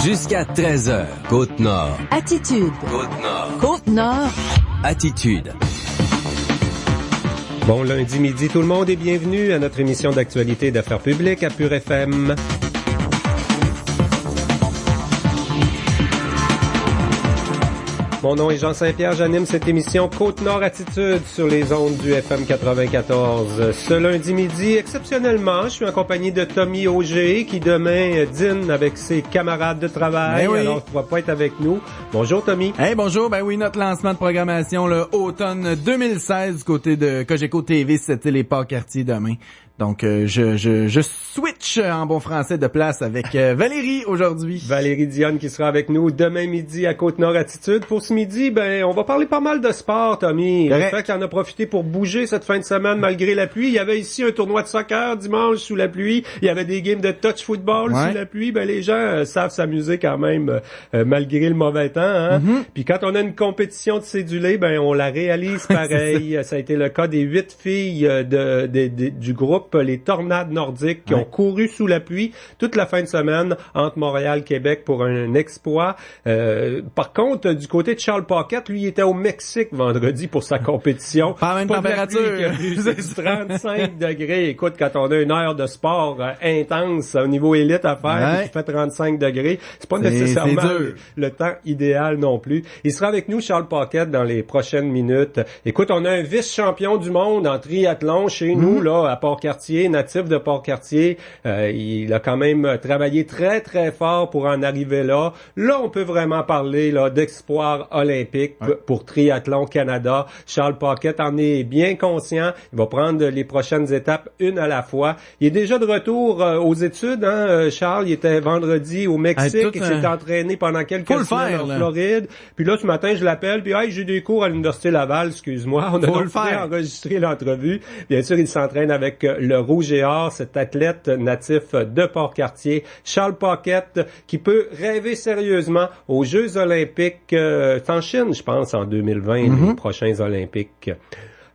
Jusqu'à 13h, Côte-Nord. Attitude. Côte-Nord. Côte-Nord. Attitude. Bon lundi midi tout le monde et bienvenue à notre émission d'actualité d'affaires publiques à Pure FM. Mon nom est Jean Saint-Pierre, j'anime cette émission Côte-Nord Attitude sur les ondes du FM 94. Ce lundi midi, exceptionnellement, je suis en compagnie de Tommy Auger qui demain dîne avec ses camarades de travail. Ben oui. Alors, tu ne pourras pas être avec nous. Bonjour Tommy. Hey, bonjour. Ben oui, notre lancement de programmation, le automne 2016 du côté de Cogeco TV, c'était les Port-Cartier demain. Donc, je switch en bon français de place avec Valérie aujourd'hui. Valérie Dionne qui sera avec nous demain midi à Côte-Nord Attitude. Pour ce midi, ben, on va parler pas mal de sport, Tommy. Correct. Le fait qu'il en a profité pour bouger cette fin de semaine malgré la pluie. Il y avait ici un tournoi de soccer dimanche sous la pluie. Il y avait des games de touch football sous la pluie. Ben, les gens savent s'amuser quand même malgré le mauvais temps, hein. Mm-hmm. Puis quand on a une compétition de cédulés, ben, on la réalise pareil. Ça a été le cas des 8 filles du groupe les Tornades nordiques qui ont couru sous la pluie toute la fin de semaine entre Montréal et Québec pour un exploit. Par contre, du côté de Charles Paquette, lui, il était au Mexique vendredi pour sa compétition. Pas la même température. C'est 35 degrés. Écoute, quand on a une heure de sport intense au niveau élite à faire, qui fait 35 degrés, c'est pas nécessairement le temps idéal non plus. Il sera avec nous, Charles Paquette, dans les prochaines minutes. Écoute, on a un vice-champion du monde en triathlon chez nous, là, à Port-Cartier, natif de Port-Cartier. Il a quand même travaillé très, très fort pour en arriver là. Là, on peut vraiment parler là d'exploit olympique pour Triathlon Canada. Charles Paquette en est bien conscient. Il va prendre les prochaines étapes une à la fois. Il est déjà de retour aux études, hein, Charles. Il était vendredi au Mexique et s'est entraîné pendant quelques semaines en Floride. Puis là, ce matin, je l'appelle. Puis, j'ai des cours à l'Université Laval, excuse-moi. On a donc enregistré l'entrevue. Bien sûr, il s'entraîne avec le Rouge et Or, cet athlète natif de Port-Cartier, Charles Paquette, qui peut rêver sérieusement aux Jeux olympiques en Chine, je pense, en 2020, les prochains Olympiques.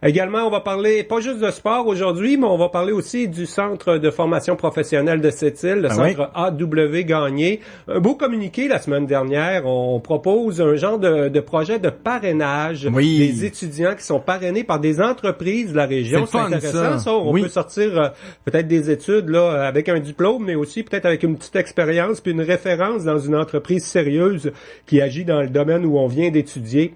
Également, on va parler pas juste de sport aujourd'hui, mais on va parler aussi du Centre de formation professionnelle de Sept-Îles, le Centre AW Gagné. Un beau communiqué la semaine dernière. On propose un genre de projet de parrainage des étudiants qui sont parrainés par des entreprises de la région. C'est intéressant, ça. On peut sortir peut-être des études là avec un diplôme, mais aussi peut-être avec une petite expérience puis une référence dans une entreprise sérieuse qui agit dans le domaine où on vient d'étudier.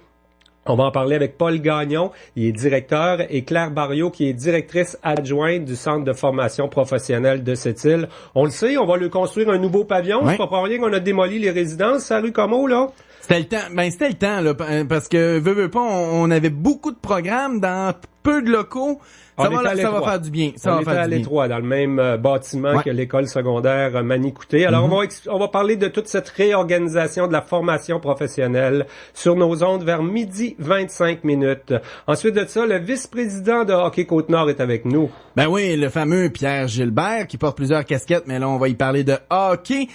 On va en parler avec Paul Gagnon, il est directeur, et Claire Barriot, qui est directrice adjointe du Centre de formation professionnelle de Sept-Îles. On le sait, on va lui construire un nouveau pavillon. C'est pas pour rien qu'on a démoli les résidences à rue Comeau, là. C'était le temps, là, parce que, veux pas, on avait beaucoup de programmes dans peu de locaux. Ça va faire du bien. On était à l'Étroit, dans le même bâtiment que l'école secondaire Manicouté. Alors, on va parler de toute cette réorganisation de la formation professionnelle sur nos ondes vers 12h25. Ensuite de ça, le vice-président de Hockey Côte-Nord est avec nous. Ben oui, le fameux Pierre Gilbert qui porte plusieurs casquettes, mais là, on va y parler de hockey.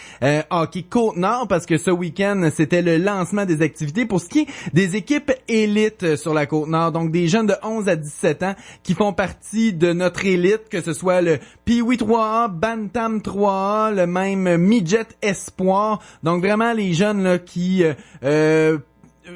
Hockey Côte-Nord, parce que ce week-end, c'était le lancement des activités pour ce qui est des équipes élites sur la Côte-Nord. Donc, des jeunes de 11 à 17 ans qui font partie de notre élite, que ce soit le Pee-Wee 3A, Bantam 3A, le même Midget Espoir. Donc vraiment les jeunes là qui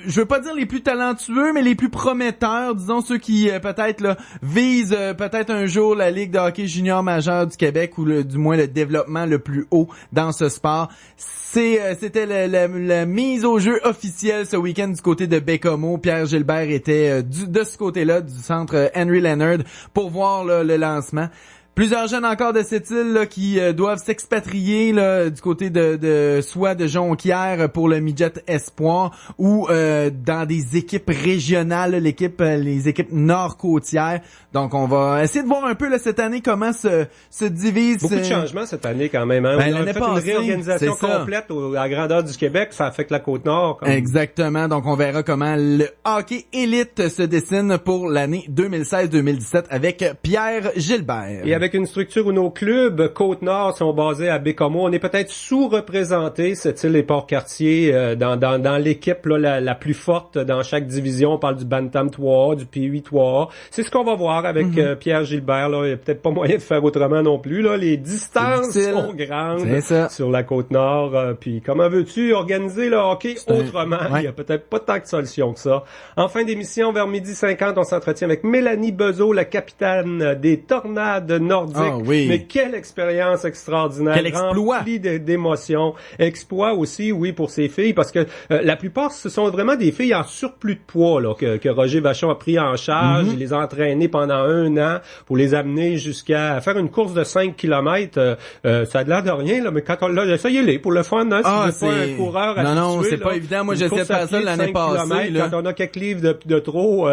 je veux pas dire les plus talentueux, mais les plus prometteurs, disons ceux qui peut-être là visent peut-être un jour la Ligue de hockey junior majeur du Québec ou du moins le développement le plus haut dans ce sport. C'était la mise au jeu officielle ce week-end du côté de Bécomo. Pierre Gilbert était de ce côté-là du centre Henry Leonard pour voir là, le lancement. Plusieurs jeunes encore de cette île là, qui doivent s'expatrier là, du côté de soit de Jonquière pour le Midget Espoir ou dans des équipes régionales, les équipes nord-côtières. Donc on va essayer de voir un peu là, cette année comment se divise. Beaucoup de changements cette année quand même. Hein? On a fait une réorganisation complète à la grandeur du Québec. Ça affecte la Côte-Nord. Exactement. Donc on verra comment le hockey élite se dessine pour l'année 2016-2017 avec Pierre Gilbert. Et avec avec une structure où nos clubs Côte-Nord sont basés à Bécomo, on est peut-être sous-représenté, cette île et Port-Cartier, dans l'équipe là, la plus forte dans chaque division. On parle du Bantam 3A, du P8 3A. C'est ce qu'on va voir avec Pierre Gilbert. Là. Il n'y a peut-être pas moyen de faire autrement non plus. Là. Les distances sont grandes sur la Côte-Nord. Puis comment veux-tu organiser le hockey autrement? Il n'y a peut-être pas tant de solutions que ça. En fin d'émission, vers 12h50, on s'entretient avec Mélanie Bezeau, la capitaine des Tornades nordiques. Oh, oui. Mais quelle expérience extraordinaire. Quel exploit. Remplie d'émotions. Exploit aussi, oui, pour ces filles, parce que la plupart, ce sont vraiment des filles en surplus de poids là, que Roger Vachon a pris en charge. Il les a entraînées pendant 1 an pour les amener jusqu'à faire une course de 5 km. Ça a l'air de rien, là, mais quand on l'a essayez-les pour le fun, hein, si vous n'êtes pas un coureur habitué. Non, c'est là, pas évident. Moi, j'essaie de faire ça l'année passée. Quand on a quelques livres de trop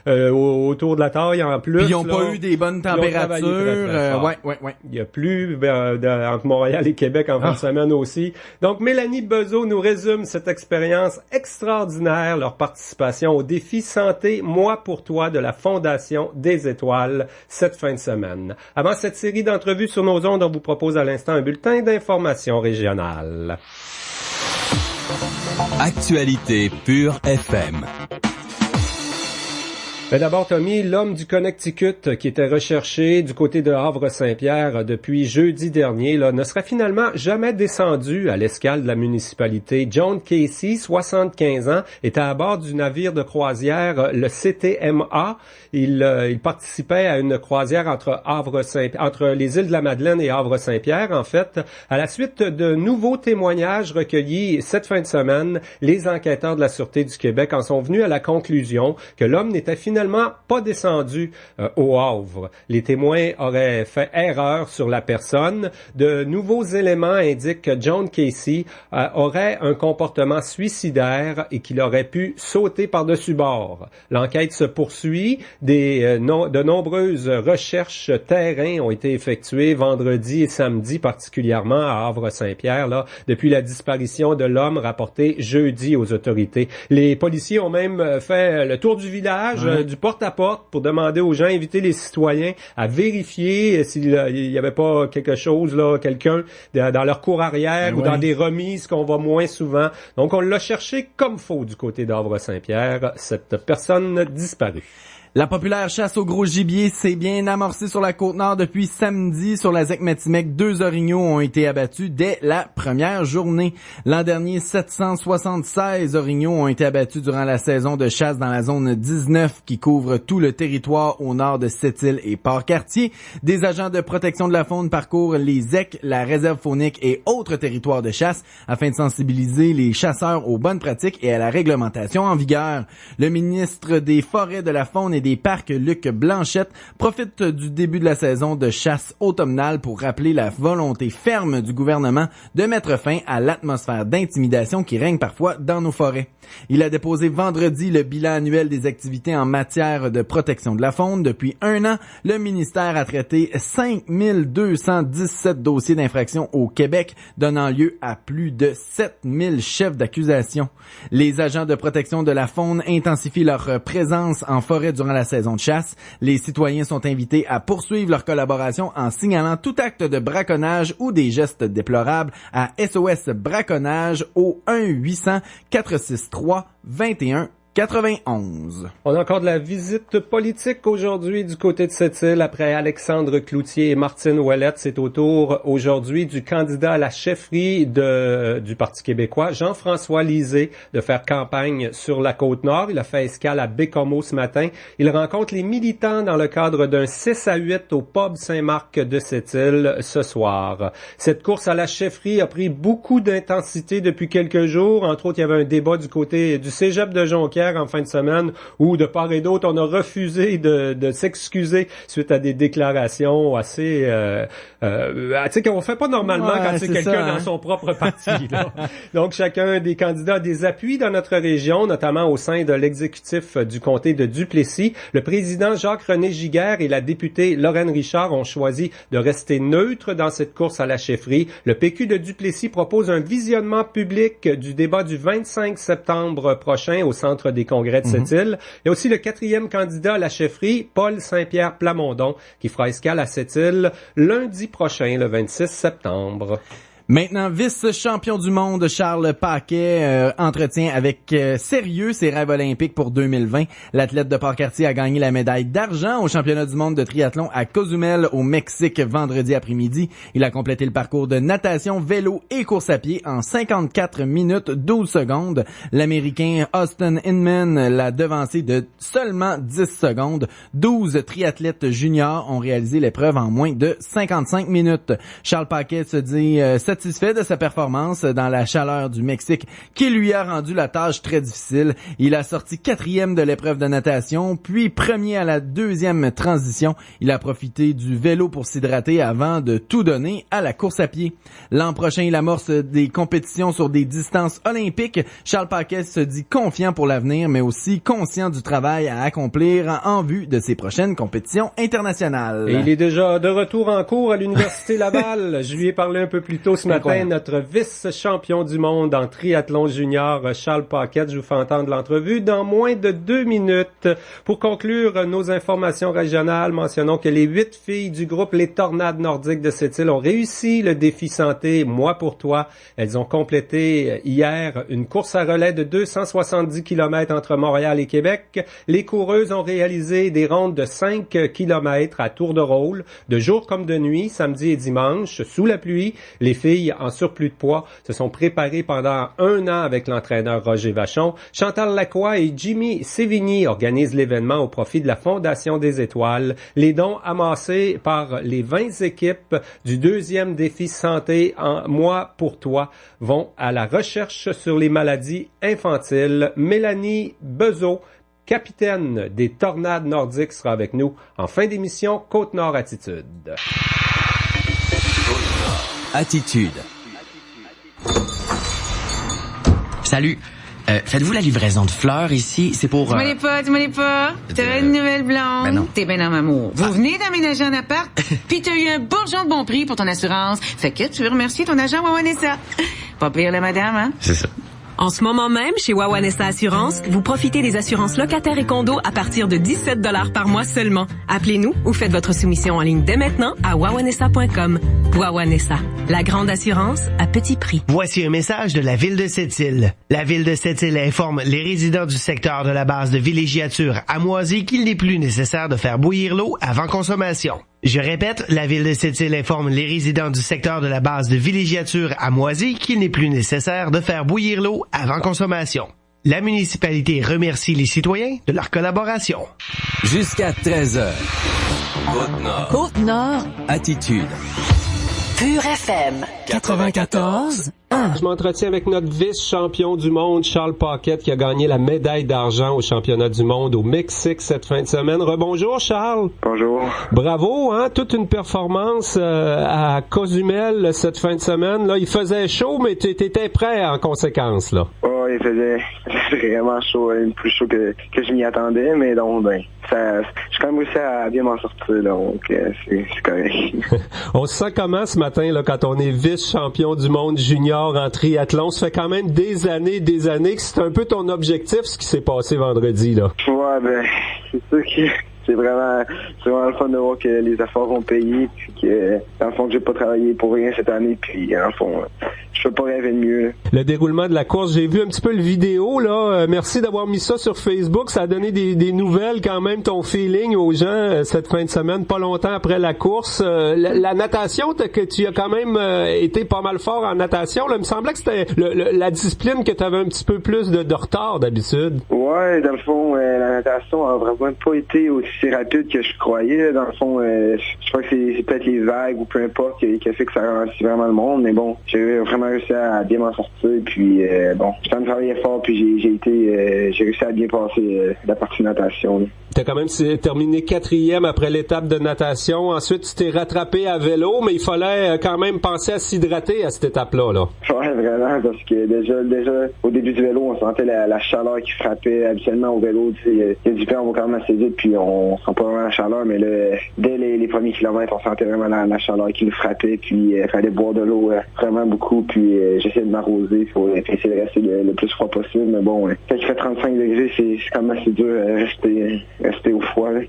autour de la taille en plus. Puis ils n'ont pas eu des bonnes températures. Ouais. Il y a plus entre Montréal et Québec en fin de semaine aussi. Donc, Mélanie Bezeau nous résume cette expérience extraordinaire, leur participation au défi santé Moi pour toi de la Fondation des Étoiles cette fin de semaine. Avant cette série d'entrevues sur nos ondes, on vous propose à l'instant un bulletin d'information régionale. Actualité Pure FM. Mais d'abord, Tommy, l'homme du Connecticut qui était recherché du côté de Havre-Saint-Pierre depuis jeudi dernier là, ne sera finalement jamais descendu à l'escale de la municipalité. John Casey, 75 ans, était à bord du navire de croisière, le CTMA. Il participait à une croisière entre les îles de la Madeleine et Havre-Saint-Pierre. En fait, à la suite de nouveaux témoignages recueillis cette fin de semaine, les enquêteurs de la Sûreté du Québec en sont venus à la conclusion que l'homme n'était finalement pas descendu au Havre. Les témoins auraient fait erreur sur la personne. De nouveaux éléments indiquent que John Casey aurait un comportement suicidaire et qu'il aurait pu sauter par-dessus bord. L'enquête se poursuit. De nombreuses recherches terrain ont été effectuées vendredi et samedi, particulièrement à Havre-Saint-Pierre, là, depuis la disparition de l'homme rapporté jeudi aux autorités. Les policiers ont même fait le tour du village, du porte-à-porte, pour demander aux gens, inviter les citoyens à vérifier s'il y avait pas quelque chose, là, quelqu'un dans leur cour arrière ou dans des remises qu'on voit moins souvent. Donc, on l'a cherché comme faux du côté d'Havre-Saint-Pierre, cette personne disparue. La populaire chasse au gros gibier s'est bien amorcée sur la Côte-Nord depuis samedi. Sur la Zec-Matimec, 2 orignaux ont été abattus dès la première journée. L'an dernier, 776 orignaux ont été abattus durant la saison de chasse dans la zone 19 qui couvre tout le territoire au nord de Sept-Îles et Port-Cartier. Des agents de protection de la faune parcourent les ZEC, la réserve faunique et autres territoires de chasse afin de sensibiliser les chasseurs aux bonnes pratiques et à la réglementation en vigueur. Le ministre des Forêts, de la Faune et des Parcs, Luc Blanchette, profite du début de la saison de chasse automnale pour rappeler la volonté ferme du gouvernement de mettre fin à l'atmosphère d'intimidation qui règne parfois dans nos forêts. Il a déposé vendredi le bilan annuel des activités en matière de protection de la faune. Depuis 1 an, le ministère a traité 5217 dossiers d'infraction au Québec, donnant lieu à plus de 7000 chefs d'accusation. Les agents de protection de la faune intensifient leur présence en forêt durant la saison de chasse. Les citoyens sont invités à poursuivre leur collaboration en signalant tout acte de braconnage ou des gestes déplorables à SOS Braconnage au 1-800-463-2191. On a encore de la visite politique aujourd'hui du côté de Sept-Îles. Après Alexandre Cloutier et Martine Ouellette, c'est au tour aujourd'hui du candidat à la chefferie du Parti québécois, Jean-François Lisée, de faire campagne sur la Côte-Nord. Il a fait escale à Bécomo ce matin. Il rencontre les militants dans le cadre d'un 6-8 au pub Saint-Marc de Sept-Îles ce soir. Cette course à la chefferie a pris beaucoup d'intensité depuis quelques jours. Entre autres, il y avait un débat du côté du cégep de Jonquière en fin de semaine où, de part et d'autre, on a refusé de s'excuser suite à des déclarations assez tu sais, qu'on fait pas normalement quand c'est quelqu'un dans son propre parti. Là. Donc, chacun des candidats a des appuis dans notre région, notamment au sein de l'exécutif du comté de Duplessis. Le président Jacques-René Giguère et la députée Lorraine Richard ont choisi de rester neutres dans cette course à la chefferie. Le PQ de Duplessis propose un visionnement public du débat du 25 septembre prochain au centre des congrès de Sept-Îles. Il y a aussi le 4e candidat à la chefferie, Paul Saint-Pierre Plamondon, qui fera escale à Sept-Îles lundi prochain, le 26 septembre. Maintenant, vice-champion du monde, Charles Paquet entretient avec sérieux ses rêves olympiques pour 2020. L'athlète de Port-Cartier a gagné la médaille d'argent au championnat du monde de triathlon à Cozumel au Mexique vendredi après-midi. Il a complété le parcours de natation, vélo et course à pied en 54 minutes 12 secondes. L'Américain Austin Inman l'a devancé de seulement 10 secondes. 12 triathlètes juniors ont réalisé l'épreuve en moins de 55 minutes. Charles Paquet se dit satisfait de sa performance dans la chaleur du Mexique qui lui a rendu la tâche très difficile. Il a sorti 4e de l'épreuve de natation, puis premier à la 2e transition. Il a profité du vélo pour s'hydrater avant de tout donner à la course à pied. L'an prochain, il amorce des compétitions sur des distances olympiques. Charles Paquet se dit confiant pour l'avenir, mais aussi conscient du travail à accomplir en vue de ses prochaines compétitions internationales. Et il est déjà de retour en cours à l'Université Laval. Je lui ai parlé un peu plus tôt ce matin, notre vice-champion du monde en triathlon junior, Charles Paquet. Je vous fais entendre l'entrevue dans moins de 2 minutes. Pour conclure nos informations régionales, mentionnons que les 8 filles du groupe Les Tornades Nordiques de Sept-Îles ont réussi le défi santé Moi pour toi. Elles ont complété hier une course à relais de 270 km entre Montréal et Québec. Les coureuses ont réalisé des rondes de 5 km à tour de rôle, de jour comme de nuit, samedi et dimanche, sous la pluie. Les filles en surplus de poids se sont préparées pendant 1 an avec l'entraîneur Roger Vachon. Chantal Lacroix et Jimmy Sévigny organisent l'événement au profit de la Fondation des Étoiles. Les dons amassés par les 20 équipes du 2e défi santé en Moi pour toi vont à la recherche sur les maladies infantiles. Mélanie Bezeau, capitaine des Tornades Nordiques, sera avec nous en fin d'émission Côte-Nord Attitude. Attitude. Salut. Faites-vous la livraison de fleurs ici? C'est pour... Dis-moi les pas. T'as une nouvelle blonde. Ben non. T'es ben en amour. Vous venez d'emménager en appart, pis t'as eu un bourgeon de bon prix pour ton assurance. Fait que tu veux remercier ton agent Wawanessa. Pas pire, la madame, hein? C'est ça. En ce moment même, chez Wawanessa Assurance, vous profitez des assurances locataires et condos à partir de 17 $ par mois seulement. Appelez-nous ou faites votre soumission en ligne dès maintenant à wawanessa.com. Wawanessa, la grande assurance à petit prix. Voici un message de la Ville de Sept-Îles. La Ville de Sept-Îles informe les résidents du secteur de la base de villégiature Amoisy qu'il n'est plus nécessaire de faire bouillir l'eau avant consommation. Je répète, la Ville de Sept-Îles informe les résidents du secteur de la base de villégiature Amoisy qu'il n'est plus nécessaire de faire bouillir l'eau avant consommation. La municipalité remercie les citoyens de leur collaboration. Jusqu'à 13h. Côte-Nord. Côte-Nord. Attitude. Pure FM. 94. Je m'entretiens avec notre vice-champion du monde, Charles Paquet, qui a gagné la médaille d'argent au championnat du monde au Mexique cette fin de semaine. Rebonjour, Charles. Bonjour. Bravo, hein? Toute une performance à Cozumel cette fin de semaine. Là, il faisait chaud, mais tu étais prêt en conséquence, là. Oh, il faisait vraiment chaud, plus chaud que je m'y attendais, mais donc, j'ai quand même réussi à bien m'en sortir, donc c'est correct. On se sent comment ce matin, là, quand on est vice-champion du monde junior en triathlon? Ça fait quand même des années que c'est un peu ton objectif, ce qui s'est passé vendredi, là. Ouais, c'est sûr que c'est vraiment le fun de voir que les efforts vont payer, puis que, dans le fond, que j'ai pas travaillé pour rien cette année, puis, dans le fond, je peux pas rêver de mieux, là. Le déroulement de la course, j'ai vu un petit peu le vidéo, là. Merci d'avoir mis ça sur Facebook. Ça a donné des nouvelles, quand même, ton feeling aux gens cette fin de semaine, pas longtemps après la course. La natation, que tu as quand même été pas mal fort en natation, là. Il me semblait que c'était la discipline que tu avais un petit peu plus de retard d'habitude. Ouais, dans le fond, la natation a vraiment pas été aussi rapide que je croyais. Dans le fond, je crois que c'est peut-être les vagues ou peu importe qui a fait que ça ralentit vraiment le monde, mais bon, j'ai vraiment réussi à bien m'en sortir, puis j'ai quand même travaillé fort, puis j'ai réussi à bien passer la partie natation, là. T'as quand même terminé 4e après l'étape de natation. Ensuite, tu t'es rattrapé à vélo, mais il fallait quand même penser à s'hydrater à cette étape-là. Là. Ouais, vraiment, parce que déjà au début du vélo, on sentait la chaleur qui frappait. Habituellement, au vélo, il y a du temps, on va quand même assez vite, puis on sent pas vraiment la chaleur, mais là, dès les premiers kilomètres, on sentait vraiment la chaleur qui nous frappait, puis il fallait boire de l'eau vraiment beaucoup, puis j'essayais de m'arroser pour essayer de rester le plus froid possible, mais bon, quand il fait 35 degrés, c'est quand même assez dur rester au froid. Là.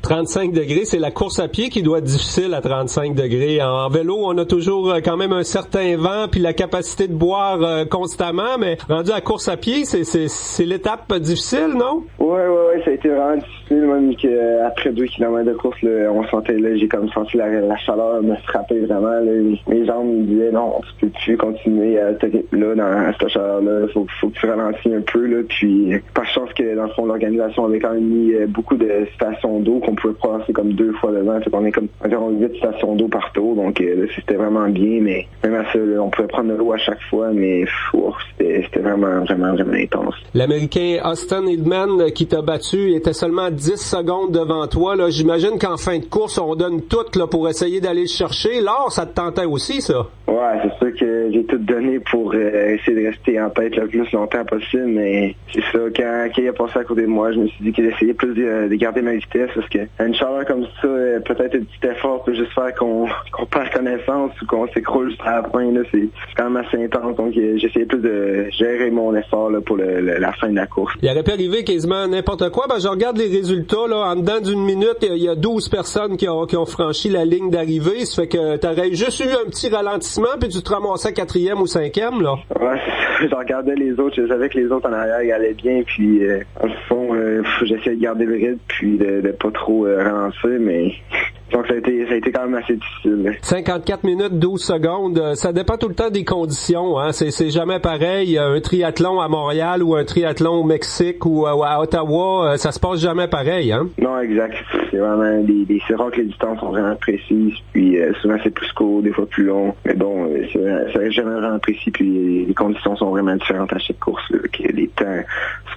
35 degrés, c'est la course à pied qui doit être difficile à 35 degrés. En vélo, on a toujours quand même un certain vent puis la capacité de boire constamment, mais rendu à course à pied, c'est l'étape difficile, non? Ouais, ça a été vraiment difficile, même qu'après 2 km de course, là, on sentait, là, j'ai comme senti la chaleur me frapper vraiment, là. Mes jambes me disaient, non, tu peux plus continuer à ce rythme-là, dans cette chaleur-là, faut que tu ralentisses un peu, là, puis par chance que, dans le fond, l'organisation avait quand même mis beaucoup de stations d'eau qu'on pouvait passer comme 2 fois devant, fait qu'on est comme environ 8 stations d'eau par tour, donc là, c'était vraiment bien, mais même à ça, là, on pouvait prendre de l'eau à chaque fois, mais c'était vraiment intense. L'Américain Austin Hillman qui t'a battu était seulement 10 secondes devant toi, là. J'imagine qu'en fin de course, on donne tout là, pour essayer d'aller le chercher. Là, ça te tentait aussi, ça? Ouais, c'est sûr que j'ai tout donné pour essayer de rester en tête le plus longtemps possible, mais c'est ça, quand il a passé à côté de moi, je me suis dit qu'il essayait plus de garder ma vitesse, parce que une chaleur comme ça, peut-être un petit effort peut juste faire qu'on perd connaissance ou qu'on s'écroule juste à la fin, là, c'est quand même assez intense, donc j'essayais plus de gérer mon effort là, pour la fin de la course. Il aurait pu arriver quasiment n'importe quoi, je regarde les résultats, là, en dedans d'une minute, il y a 12 personnes qui ont franchi la ligne d'arrivée, ça fait que t'aurais juste eu un petit ralentissement, puis tu te ramassais 4e ou 5e, là. Ouais, je regardais les autres, je savais que les autres en arrière allaient bien, puis en fond, j'essayais de garder le rythme, puis de pas trop ralentir, mais donc ça a été quand même assez difficile. 54 minutes, 12 secondes, ça dépend tout le temps des conditions, hein. C'est jamais pareil, un triathlon à Montréal ou un triathlon au Mexique ou à Ottawa, ça se passe jamais pareil, hein. Non, exact. C'est vraiment c'est rare que les distances sont vraiment précises, puis souvent c'est plus court, des fois plus long, mais bon, ça reste jamais vraiment précis, puis les conditions sont vraiment différentes à chaque course, là, que les temps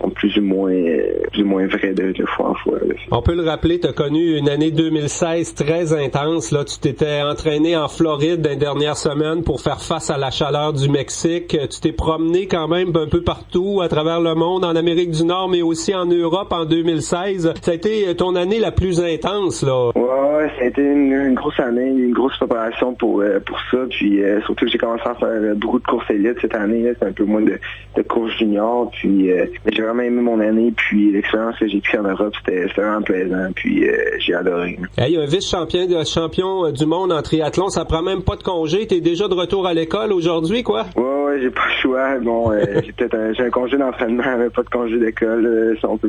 sont plus ou moins vrais de fois en fois. Là. On peut le rappeler, tu as connu une année 2016 très intense. Là, tu t'étais entraîné en Floride dans les dernières semaines pour faire face à la chaleur du Mexique. Tu t'es promené quand même un peu partout à travers le monde, en Amérique du Nord, mais aussi en Europe en 2016. Ça a été ton année la plus intense, là. Ouais, ça a été une grosse année, une grosse préparation pour ça. Puis surtout que j'ai commencé à faire beaucoup de courses élites cette année. Là, c'est un peu moins de courses juniors. Puis j'ai vraiment aimé mon année. Puis l'expérience que j'ai pu en Europe, c'était vraiment plaisant. Puis j'ai adoré. Il y a un vice-champion du monde en triathlon. Ça prend même pas de congé. T'es déjà de retour à l'école aujourd'hui, quoi? Ouais, j'ai pas le choix. Bon, j'ai un congé d'entraînement, mais pas de congé d'école. Ça, je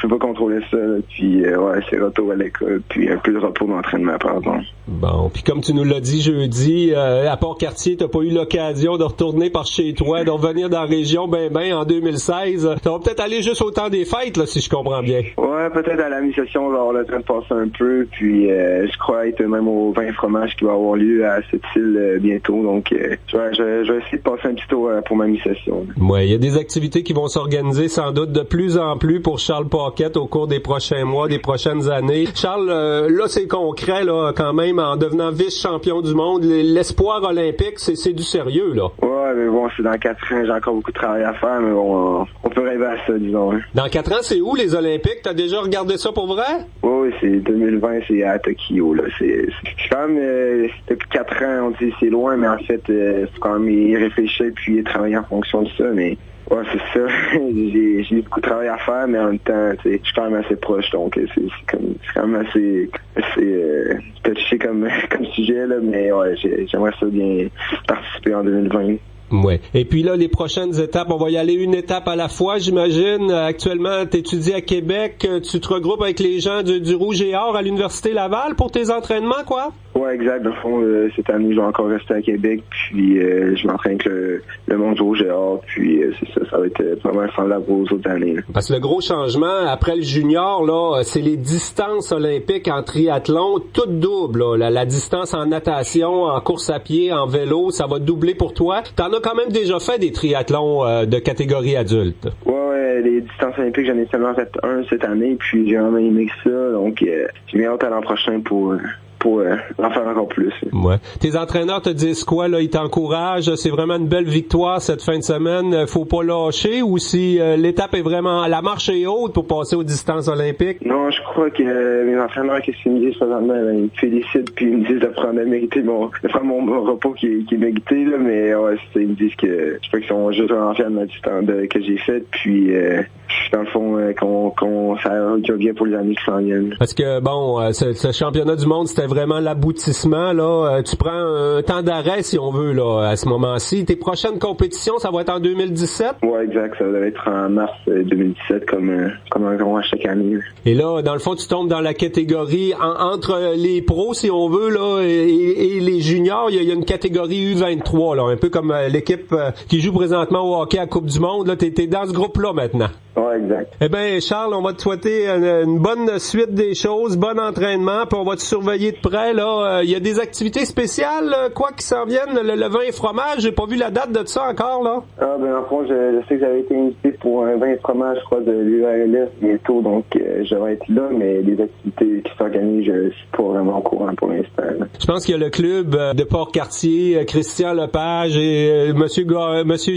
peux pas contrôler ça. Là. Puis ouais, c'est retour à l'école. Puis un peu de repos d'entraînement, pardon. Bon, puis comme tu nous l'as dit jeudi, à Port-Cartier, t'as pas eu l'occasion de retourner par chez toi, de revenir dans la région ben en 2016. Ça va peut-être aller juste au temps des fêtes, là, si je comprends bien. Ouais, peut-être à la mi-session, on va avoir le temps de passer un peu, puis je crois être même au vin fromage qui va avoir lieu à cette île bientôt, donc je vais essayer de passer un petit tour pour ma mi-session. Ouais, il y a des activités qui vont s'organiser sans doute de plus en plus pour Charles Paquette au cours des prochains mois, des prochaines années. Charles, là c'est concret, là, quand même, en devenant vice-champion du monde, l'espoir olympique, c'est du sérieux, là. Ouais, mais bon, c'est dans 4 ans, j'ai encore beaucoup de travail à faire, mais bon, on peut rêver à ça, disons. Hein. Dans 4 ans, c'est où les Olympiques? T'as déjà regardé ça pour vrai? Oui, c'est 2020, c'est à Tokyo, là. C'est quand même, depuis 4 ans, on dit c'est loin, mais en fait, faut quand même y réfléchir puis y travailler en fonction de ça, mais ouais, c'est ça. J'ai beaucoup de travail à faire, mais en même temps, je suis quand même assez proche, donc c'est quand même assez touché comme sujet, là, mais ouais, j'aimerais ça bien participer en 2020. Ouais. Et puis là, les prochaines étapes, on va y aller une étape à la fois, j'imagine. Actuellement, tu étudies à Québec, tu te regroupes avec les gens du Rouge et Or à l'Université Laval pour tes entraînements, quoi? Ouais, exact. Dans le fond, cette année, je vais encore rester à Québec, puis je m'entraîne avec le monde du Rouge et Or, puis c'est ça va être vraiment semblable aux autres années. Là. Parce que le gros changement, après le junior, là, c'est les distances olympiques en triathlon, toutes doubles. Là. La distance en natation, en course à pied, en vélo, ça va doubler pour toi. T'en as quand même déjà fait des triathlons de catégorie adulte. Ouais, les distances olympiques, j'en ai seulement fait un cette année, puis j'ai vraiment aimé ça, donc j'ai bien hâte à l'an prochain pour en faire encore plus. Ouais. Tes entraîneurs te disent quoi, là? Ils t'encouragent? C'est vraiment une belle victoire cette fin de semaine. Faut pas lâcher, ou si l'étape est vraiment, la marche est haute pour passer aux distances olympiques? Non, je crois que mes entraîneurs, qu'est-ce qu'ils me disent présentement? Ils me félicitent, puis ils me disent de prendre à mériter de faire mon repos qui est mérité, là, mais ouais, ils me disent que je crois qu'ils sont juste vraiment fiers de ma distance que j'ai faite, puis dans le fond, ça va bien pour les années qui s'en viennent. Parce que, bon, ce championnat du monde, c'était vraiment l'aboutissement, là. Tu prends un temps d'arrêt, si on veut, là, à ce moment-ci. Tes prochaines compétitions, ça va être en 2017? Ouais, exact. Ça va être en mars 2017, comme un grand à chaque année. Et là, dans le fond, tu tombes dans la catégorie entre les pros, si on veut, là, et les juniors. Il y a une catégorie U23, là, un peu comme l'équipe qui joue présentement au hockey à Coupe du Monde. Là, t'es dans ce groupe-là maintenant. Ouais, exact. Eh ben, Charles, on va te souhaiter une bonne suite des choses, bon entraînement, puis on va te surveiller de près, là. Il y a des activités spéciales, quoi, qui s'en viennent, le vin et fromage. J'ai pas vu la date de ça encore, là. Ah, ben, en fond, je sais que j'avais été invité pour un vin et fromage, je crois, de l'URLS bientôt, donc je vais être là, mais les activités qui s'organisent, je suis pas vraiment au courant pour l'instant, là. Je pense qu'il y a le club de Port-Cartier, Christian Lepage et Monsieur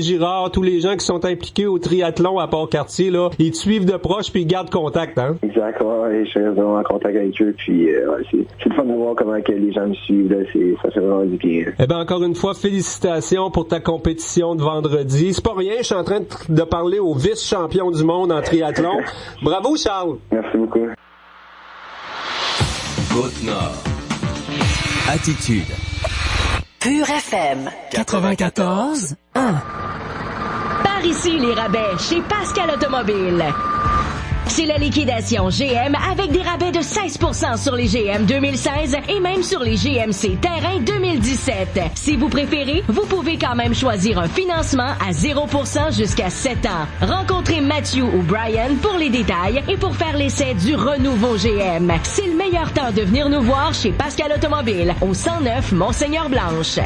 Girard, tous les gens qui sont impliqués au triathlon à Port-Cartier, là, ils te suivent de proche puis ils gardent contact, hein? Exact, ouais, je suis vraiment en contact avec eux, puis c'est le fun de voir comment que les gens me suivent, là, ça fait vraiment du bien. Eh ben, encore une fois, félicitations pour ta compétition de vendredi. C'est pas rien, je suis en train de parler au vice-champion du monde en triathlon. Bravo, Charles! Merci beaucoup. Côte-Nord. Attitude. Pure FM 94.1. Par ici, les rabais chez Pascal Automobile. C'est la liquidation GM avec des rabais de 16% sur les GM 2016 et même sur les GMC Terrain 2017. Si vous préférez, vous pouvez quand même choisir un financement à 0% jusqu'à 7 ans. Rencontrez Matthew ou Brian pour les détails et pour faire l'essai du renouveau GM. C'est le meilleur temps de venir nous voir chez Pascal Automobile au 109 Monseigneur-Blanche.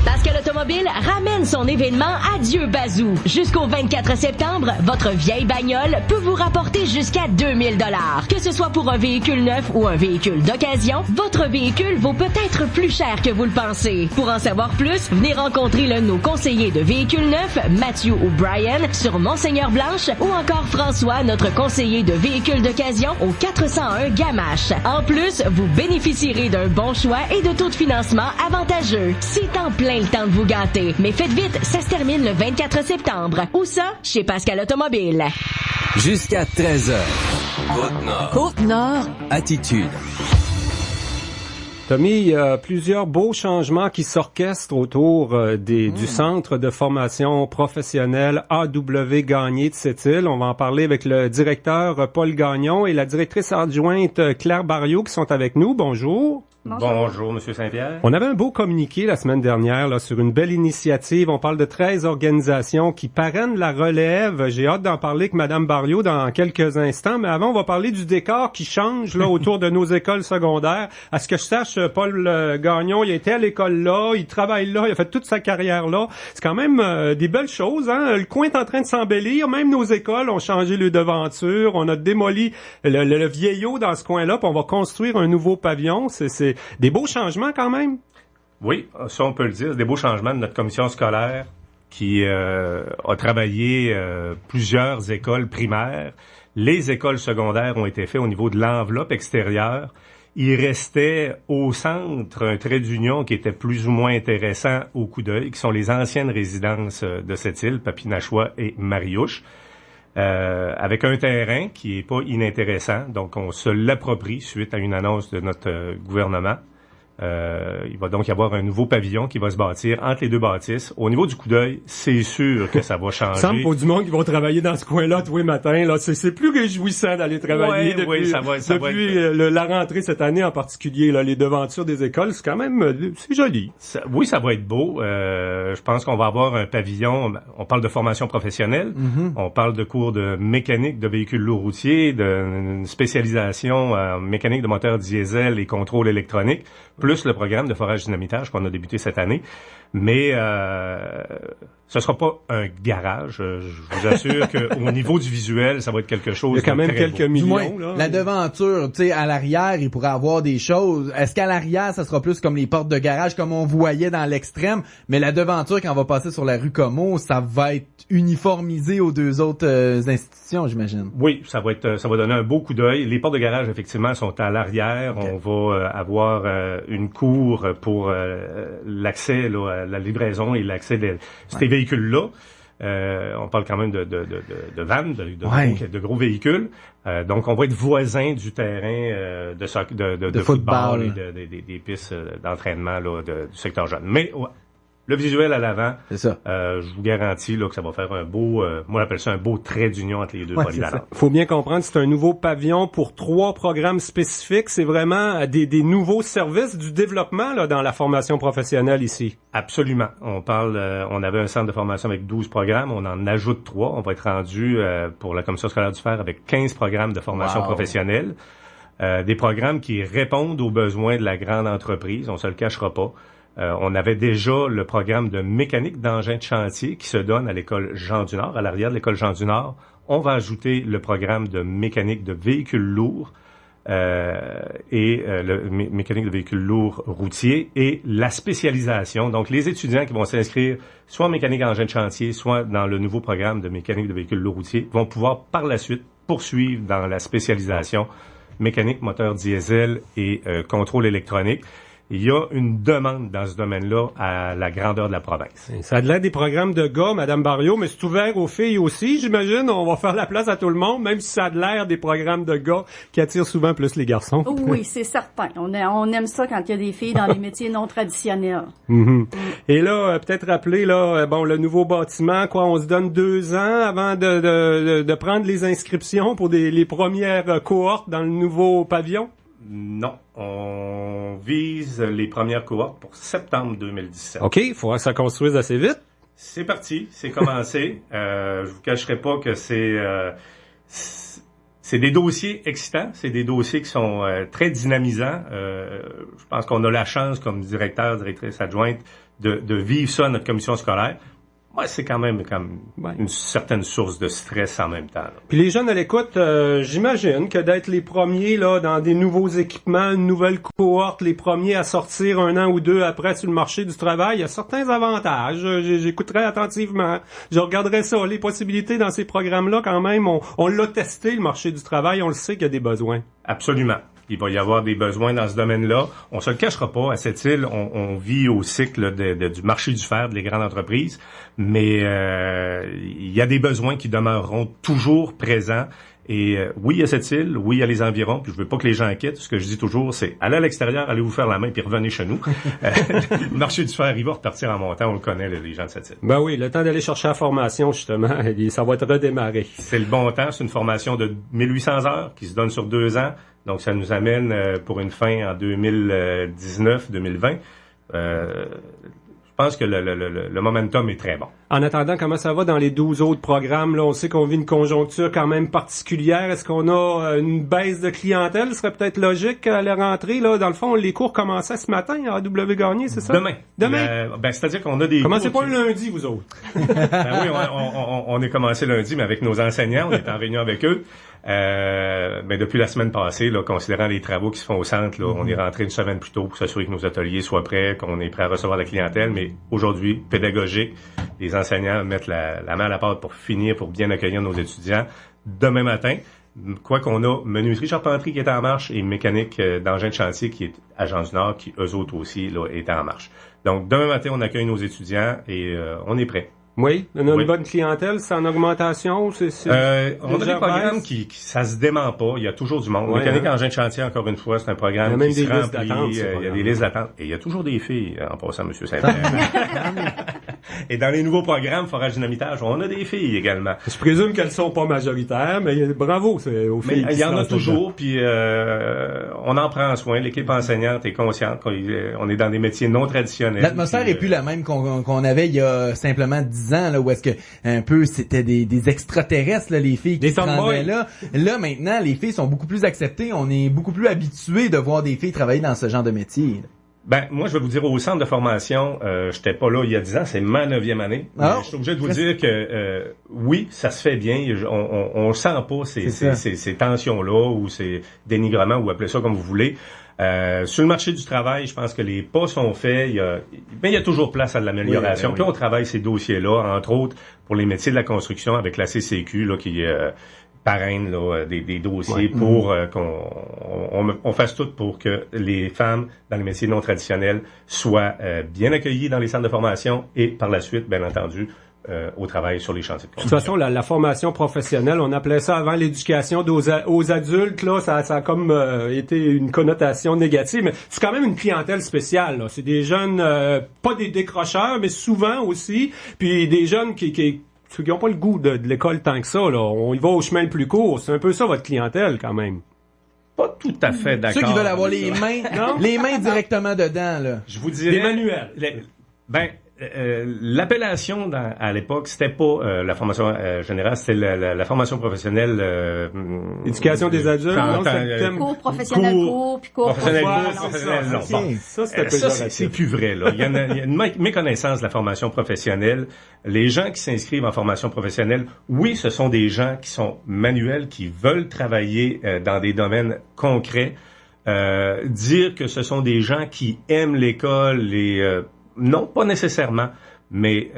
Pascal Automobile ramène son événement Adieu Bazou. Jusqu'au 24 septembre, votre vieille bagnole peut vous rapporter jusqu'à 2000 $. Que ce soit pour un véhicule neuf ou un véhicule d'occasion, votre véhicule vaut peut-être plus cher que vous le pensez. Pour en savoir plus, venez rencontrer l'un de nos conseillers de véhicules neufs, Matthew ou Brian, sur Monseigneur-Blanche, ou encore François, notre conseiller de véhicules d'occasion, au 401 Gamache. En plus, vous bénéficierez d'un bon choix et de taux de financement avantageux. C'est en plein le temps de vous gâter. Mais faites vite, ça se termine le 24 septembre. Où ça? Chez Pascal Automobile. Jusqu'à 13h. Côte-Nord. Côte-Nord. Attitude. Tommy, il y a plusieurs beaux changements qui s'orchestrent autour du centre de formation professionnelle AW Gagné de Sept-Îles. On va en parler avec le directeur Paul Gagnon et la directrice adjointe Claire Barriot qui sont avec nous. Bonjour. Bonjour, Monsieur Saint-Pierre. On avait un beau communiqué la semaine dernière là, sur une belle initiative. On parle de 13 organisations qui parrainent la relève. J'ai hâte d'en parler avec Madame Barriot dans quelques instants. Mais avant, on va parler du décor qui change là autour de nos écoles secondaires. À ce que je sache, Paul Gagnon, il était à l'école là, il travaille là, il a fait toute sa carrière là. C'est quand même des belles choses, hein. Le coin est en train de s'embellir. Même nos écoles ont changé le devanture. On a démoli le vieillot dans ce coin-là, puis on va construire un nouveau pavillon. C'est des beaux changements quand même. Oui, ça on peut le dire. Des beaux changements de notre commission scolaire qui a travaillé plusieurs écoles primaires. Les écoles secondaires ont été faites au niveau de l'enveloppe extérieure. Il restait au centre un trait d'union qui était plus ou moins intéressant au coup d'œil, qui sont les anciennes résidences de cette île, Papinachois et Mariouche. Avec un terrain qui est pas inintéressant, donc on se l'approprie suite à une annonce de notre gouvernement. Il va donc y avoir un nouveau pavillon qui va se bâtir entre les deux bâtisses. Au niveau du coup d'œil, c'est sûr que ça va changer. Il semble pour du monde qui vont travailler dans ce coin-là tous les matins. Là, c'est plus réjouissant d'aller travailler depuis la rentrée cette année en particulier. Là, les devantures des écoles, c'est quand même c'est joli. Ça va être beau. Je pense qu'on va avoir un pavillon. On parle de formation professionnelle. Mm-hmm. On parle de cours de mécanique de véhicules lourds routiers, d'une spécialisation en mécanique de moteurs diesel et contrôle électronique, plus le programme de forage dynamitage qu'on a débuté cette année. Mais Ce sera pas un garage. Je vous assure qu'au niveau du visuel, ça va être quelque chose. Il y a quand même quelques millions. Là. La devanture, tu sais, à l'arrière, il pourrait avoir des choses. Est-ce qu'à l'arrière, ça sera plus comme les portes de garage, comme on voyait dans l'extrême, mais la devanture, quand on va passer sur la rue Comeau, ça va être uniformisé aux deux autres institutions, j'imagine. Oui, ça va donner un beau coup d'œil. Les portes de garage, effectivement, sont à l'arrière. Okay. On va avoir une cour pour l'accès là, à la livraison et l'accès de ces véhicules-là. On parle quand même de vannes, de gros véhicules. Donc, on va être voisins du terrain de football et des pistes d'entraînement là, du secteur jeune. Mais le visuel à l'avant, c'est ça. Je vous garantis là, que ça va faire un beau, moi j'appelle ça un beau trait d'union entre les deux polyvalents. Faut bien comprendre, c'est un nouveau pavillon pour 3 programmes spécifiques. C'est vraiment des nouveaux services du développement là, dans la formation professionnelle ici. Absolument. On avait un centre de formation avec 12 programmes, on en ajoute 3. On va être rendu pour la commission scolaire du fer avec 15 programmes de formation professionnelle. Des programmes qui répondent aux besoins de la grande entreprise, on se le cachera pas. On avait déjà le programme de mécanique d'engins de chantier qui se donne à l'école Jean du Nord, à l'arrière de l'école Jean du Nord. On va ajouter le programme de mécanique de véhicules lourds le mécanique de véhicules lourds routiers et la spécialisation. Donc, les étudiants qui vont s'inscrire soit en mécanique d'engins de chantier, soit dans le nouveau programme de mécanique de véhicules lourds routiers, vont pouvoir par la suite poursuivre dans la spécialisation mécanique, moteur diesel et contrôle électronique. Il y a une demande dans ce domaine-là à la grandeur de la province. Ça a l'air des programmes de gars, Madame Barriot, mais c'est ouvert aux filles aussi, j'imagine. On va faire la place à tout le monde, même si ça a l'air des programmes de gars qui attirent souvent plus les garçons. Oui, c'est certain. On aime ça quand il y a des filles dans les métiers non traditionnels. Mm-hmm. Et là, peut-être rappeler là, le nouveau bâtiment, on se donne 2 ans avant de prendre les inscriptions pour les premières cohortes dans le nouveau pavillon. Non, on vise les premières cohortes pour septembre 2017. OK, il faudra que ça construise assez vite. C'est parti, c'est commencé. Je vous cacherai pas que c'est des dossiers excitants, c'est des dossiers qui sont très dynamisants. Je pense qu'on a la chance, comme directrice adjointe, de vivre ça à notre commission scolaire. Ouais, c'est quand même une certaine source de stress en même temps. Là. Puis les jeunes à l'écoute, j'imagine que d'être les premiers là dans des nouveaux équipements, une nouvelle cohorte, les premiers à sortir 1 an ou 2 après sur le marché du travail, il y a certains avantages. J'écouterai attentivement. Je regarderai ça, les possibilités dans ces programmes-là quand même. On l'a testé, le marché du travail, on le sait qu'il y a des besoins. Absolument. Il va y avoir des besoins dans ce domaine-là. On se le cachera pas. À cette île, on vit au cycle du marché du fer des grandes entreprises, mais il y a des besoins qui demeureront toujours présents. Et oui, il y a cette île, oui, il y a les environs, puis je veux pas que les gens quittent. Ce que je dis toujours, c'est allez à l'extérieur, allez vous faire la main, puis revenez chez nous. Le marché du fer, il va repartir en montant, on le connaît, les gens de cette île. Ben oui, le temps d'aller chercher la formation, justement, ça va être redémarré. C'est le bon temps, c'est une formation de 1800 heures qui se donne sur 2 ans. Donc, ça nous amène pour une fin en 2019-2020. Je pense que le momentum est très bon. En attendant, comment ça va dans les 12 autres programmes? Là, on sait qu'on vit une conjoncture quand même particulière. Est-ce qu'on a une baisse de clientèle? Ce serait peut-être logique à la rentrée. Là, dans le fond, les cours commençaient ce matin à A.W. Gagné, c'est ça? Demain. C'est-à-dire qu'on a des Commencez pas le lundi, vous autres. Oui, on est commencé lundi, mais avec nos enseignants, on est en réunion avec eux. Mais depuis la semaine passée, là, considérant les travaux qui se font au centre, là, on est rentré une semaine plus tôt pour s'assurer que nos ateliers soient prêts, qu'on est prêt à recevoir la clientèle. Mais aujourd'hui, pédagogique, les enseignants mettent la main à la pâte pour finir, pour bien accueillir nos étudiants. Demain matin, quoi qu'on a menuiserie charpenterie qui est en marche et mécanique d'engins de chantier qui est à Jean du Nord, qui eux autres aussi là, est en marche. Donc demain matin, on accueille nos étudiants et on est prêt. Oui, on a une bonne clientèle, c'est en augmentation, on a des programmes qui ça se dément pas, il y a toujours du monde. Mécanique engin de chantier, encore une fois, c'est un programme qui se remplit, il y a des listes d'attente, et il y a toujours des filles, en passant, M. Saint-Pierre. Et dans les nouveaux programmes, forage dynamitage, on a des filles également. Je présume qu'elles sont pas majoritaires, mais bravo aux filles. Mais il y en a toujours, puis on en prend soin, l'équipe enseignante est consciente qu'on est dans des métiers non traditionnels. L'atmosphère est plus la même qu'on avait il y a simplement 10 ans, là, où est-ce que un peu c'était des extraterrestres, là, les filles qui se rendaient là. Là, maintenant, les filles sont beaucoup plus acceptées. On est beaucoup plus habitués de voir des filles travailler dans ce genre de métier. Ben, moi, je vais vous dire, au centre de formation, j'étais pas là il y a 10 ans, c'est ma 9e année. Je suis obligé de vous dire que, oui, ça se fait bien. On sent pas ces tensions-là ou ces dénigrements, ou appelez ça comme vous voulez. Sur le marché du travail, je pense que les pas sont faits. Il y a toujours place à de l'amélioration. Puis on travaille ces dossiers-là, entre autres, pour les métiers de la construction avec la CCQ, là, qui parraine là, des dossiers pour qu'on fasse tout pour que les femmes dans les métiers non traditionnels soient bien accueillies dans les centres de formation et par la suite, bien entendu, au travail sur les chantiers de construction. De toute façon, la formation professionnelle, on appelait ça avant l'éducation aux adultes, là, ça a comme été une connotation négative, mais c'est quand même une clientèle spéciale, là. C'est des jeunes, pas des décrocheurs, mais souvent aussi, puis des jeunes qui n'ont pas le goût de l'école tant que ça, là. On y va au chemin le plus court. C'est un peu ça, votre clientèle, quand même. Pas tout à fait d'accord. Ceux qui veulent avoir les mains directement dedans, là. Je vous dirais... Les manuels. L'appellation à l'époque, c'était pas la formation générale, c'était la formation professionnelle. Éducation des adultes, cours professionnel court, puis cours professionnel long. Ça, c'est plus vrai, là. Il y a une méconnaissance de la formation professionnelle. Les gens qui s'inscrivent en formation professionnelle, oui, ce sont des gens qui sont manuels, qui veulent travailler dans des domaines concrets. Dire que ce sont des gens qui aiment l'école, non, pas nécessairement, mais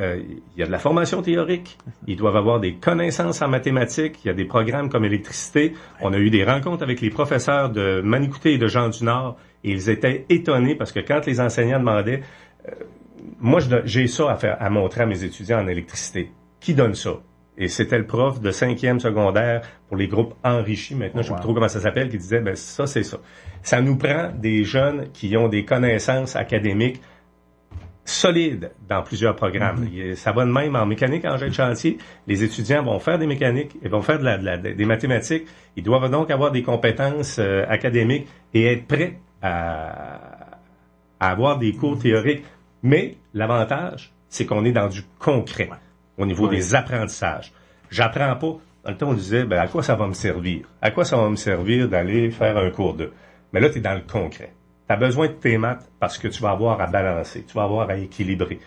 il y a de la formation théorique. Ils doivent avoir des connaissances en mathématiques. Il y a des programmes comme électricité. On a eu des rencontres avec les professeurs de Manicouté et de Jean du Nord et ils étaient étonnés parce que quand les enseignants demandaient, moi j'ai ça à montrer à mes étudiants en électricité. Qui donne ça? Et c'était le prof de 5e secondaire pour les groupes enrichis, maintenant je ne sais plus trop comment ça s'appelle, qui disait, ben ça c'est ça. Ça nous prend des jeunes qui ont des connaissances académiques solide dans plusieurs programmes. Ça va de même en mécanique en jet de chantier. Les étudiants vont faire des mécaniques, ils vont faire des mathématiques. Ils doivent donc avoir des compétences académiques et être prêts à avoir des cours théoriques. Mais l'avantage, c'est qu'on est dans du concret au niveau des apprentissages. J'apprends pas. Dans le temps, on disait, à quoi ça va me servir? À quoi ça va me servir d'aller faire un cours 2? Mais là, tu es dans le concret. Tu as besoin de tes maths parce que tu vas avoir à balancer, tu vas avoir à équilibrer,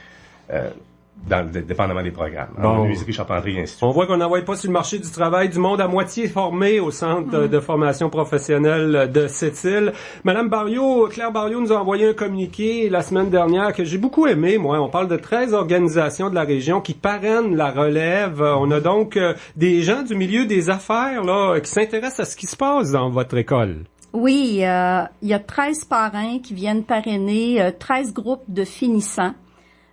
dépendamment des programmes. En menuiserie, charpenterie, et ainsi de suite. On voit qu'on n'envoie pas sur le marché du travail du monde à moitié formé au centre de formation professionnelle de Sept-Îles. Madame Barriot, Claire Barriot nous a envoyé un communiqué la semaine dernière que j'ai beaucoup aimé, moi. On parle de 13 organisations de la région qui parrainent la relève. On a donc des gens du milieu des affaires là qui s'intéressent à ce qui se passe dans votre école. Oui, il y a 13 parrains qui viennent parrainer 13 groupes de finissants.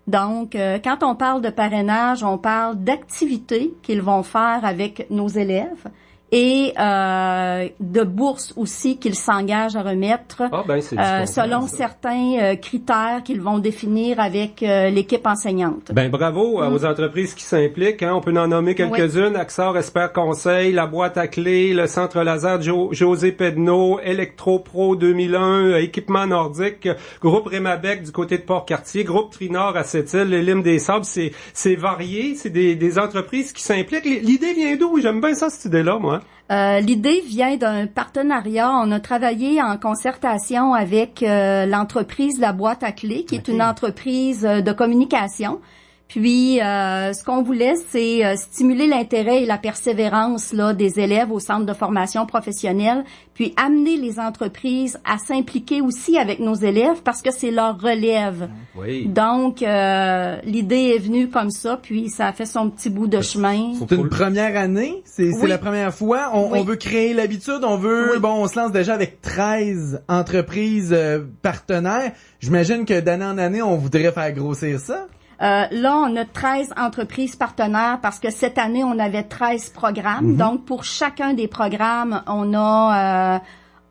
Donc, quand on parle de parrainage, on parle d'activités qu'ils vont faire avec nos élèves et de bourses aussi qu'ils s'engagent à remettre selon certains critères qu'ils vont définir avec l'équipe enseignante. Bravo aux entreprises qui s'impliquent. On peut en nommer quelques-unes. Axar, Expert Conseil, la boîte à clés, le Centre Laser José Pedneau, Electro-Pro 2001, Équipement Nordique, Groupe Rémabec du côté de Port-Cartier, Groupe Trinor à Sept-Îles, les Limes des Sables. C'est varié. C'est des entreprises qui s'impliquent. L'idée vient d'où? J'aime bien ça, cette idée-là, moi. L'idée vient d'un partenariat. On a travaillé en concertation avec l'entreprise La Boîte à Clés, qui est une entreprise de communication. Puis, ce qu'on voulait, c'est stimuler l'intérêt et la persévérance là des élèves au centre de formation professionnelle, puis amener les entreprises à s'impliquer aussi avec nos élèves parce que c'est leur relève. Oui. Donc, l'idée est venue comme ça, puis ça a fait son petit bout de chemin. C'est une première année, c'est la première fois. On veut créer l'habitude, on veut, on se lance déjà avec 13 entreprises partenaires. J'imagine que d'année en année, on voudrait faire grossir ça. Là, on a 13 entreprises partenaires parce que cette année, on avait 13 programmes. Donc, pour chacun des programmes, on a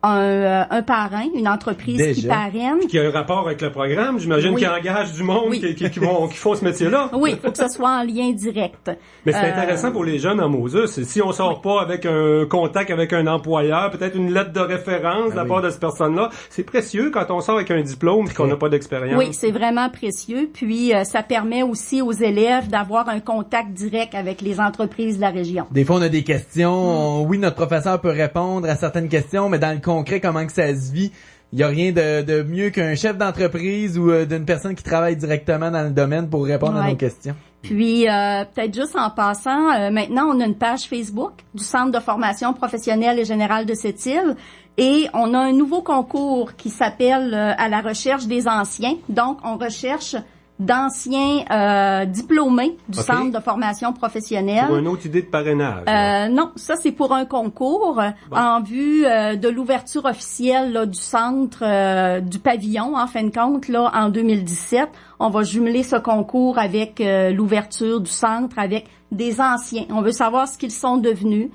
un parrain, une entreprise qui parraine. Qui a un rapport avec le programme, j'imagine, qui engage du monde qui font ce métier-là. Oui, il faut que ce soit en lien direct. Mais c'est intéressant pour les jeunes en Moses. Si on sort pas avec un contact avec un employeur, peut-être une lettre de référence de la part de cette personne-là, c'est précieux quand on sort avec un diplôme et qu'on n'a pas d'expérience. Oui, c'est vraiment précieux. Puis, ça permet aussi aux élèves d'avoir un contact direct avec les entreprises de la région. Des fois, on a des questions. Oui, notre professeur peut répondre à certaines questions, mais dans le concret, comment que ça se vit? il y a rien de mieux qu'un chef d'entreprise ou d'une personne qui travaille directement dans le domaine pour répondre à nos questions. Puis, peut-être juste en passant, maintenant, on a une page Facebook du Centre de formation professionnelle et générale de Sept-Îles et on a un nouveau concours qui s'appelle à la recherche des anciens. Donc, on recherche d'anciens diplômés du Centre de formation professionnelle. Pour une autre idée de parrainage. Non, ça c'est pour un concours en vue de l'ouverture officielle là, du centre du pavillon, en fin de compte, là, en 2017. On va jumeler ce concours avec l'ouverture du centre avec des anciens. On veut savoir ce qu'ils sont devenus.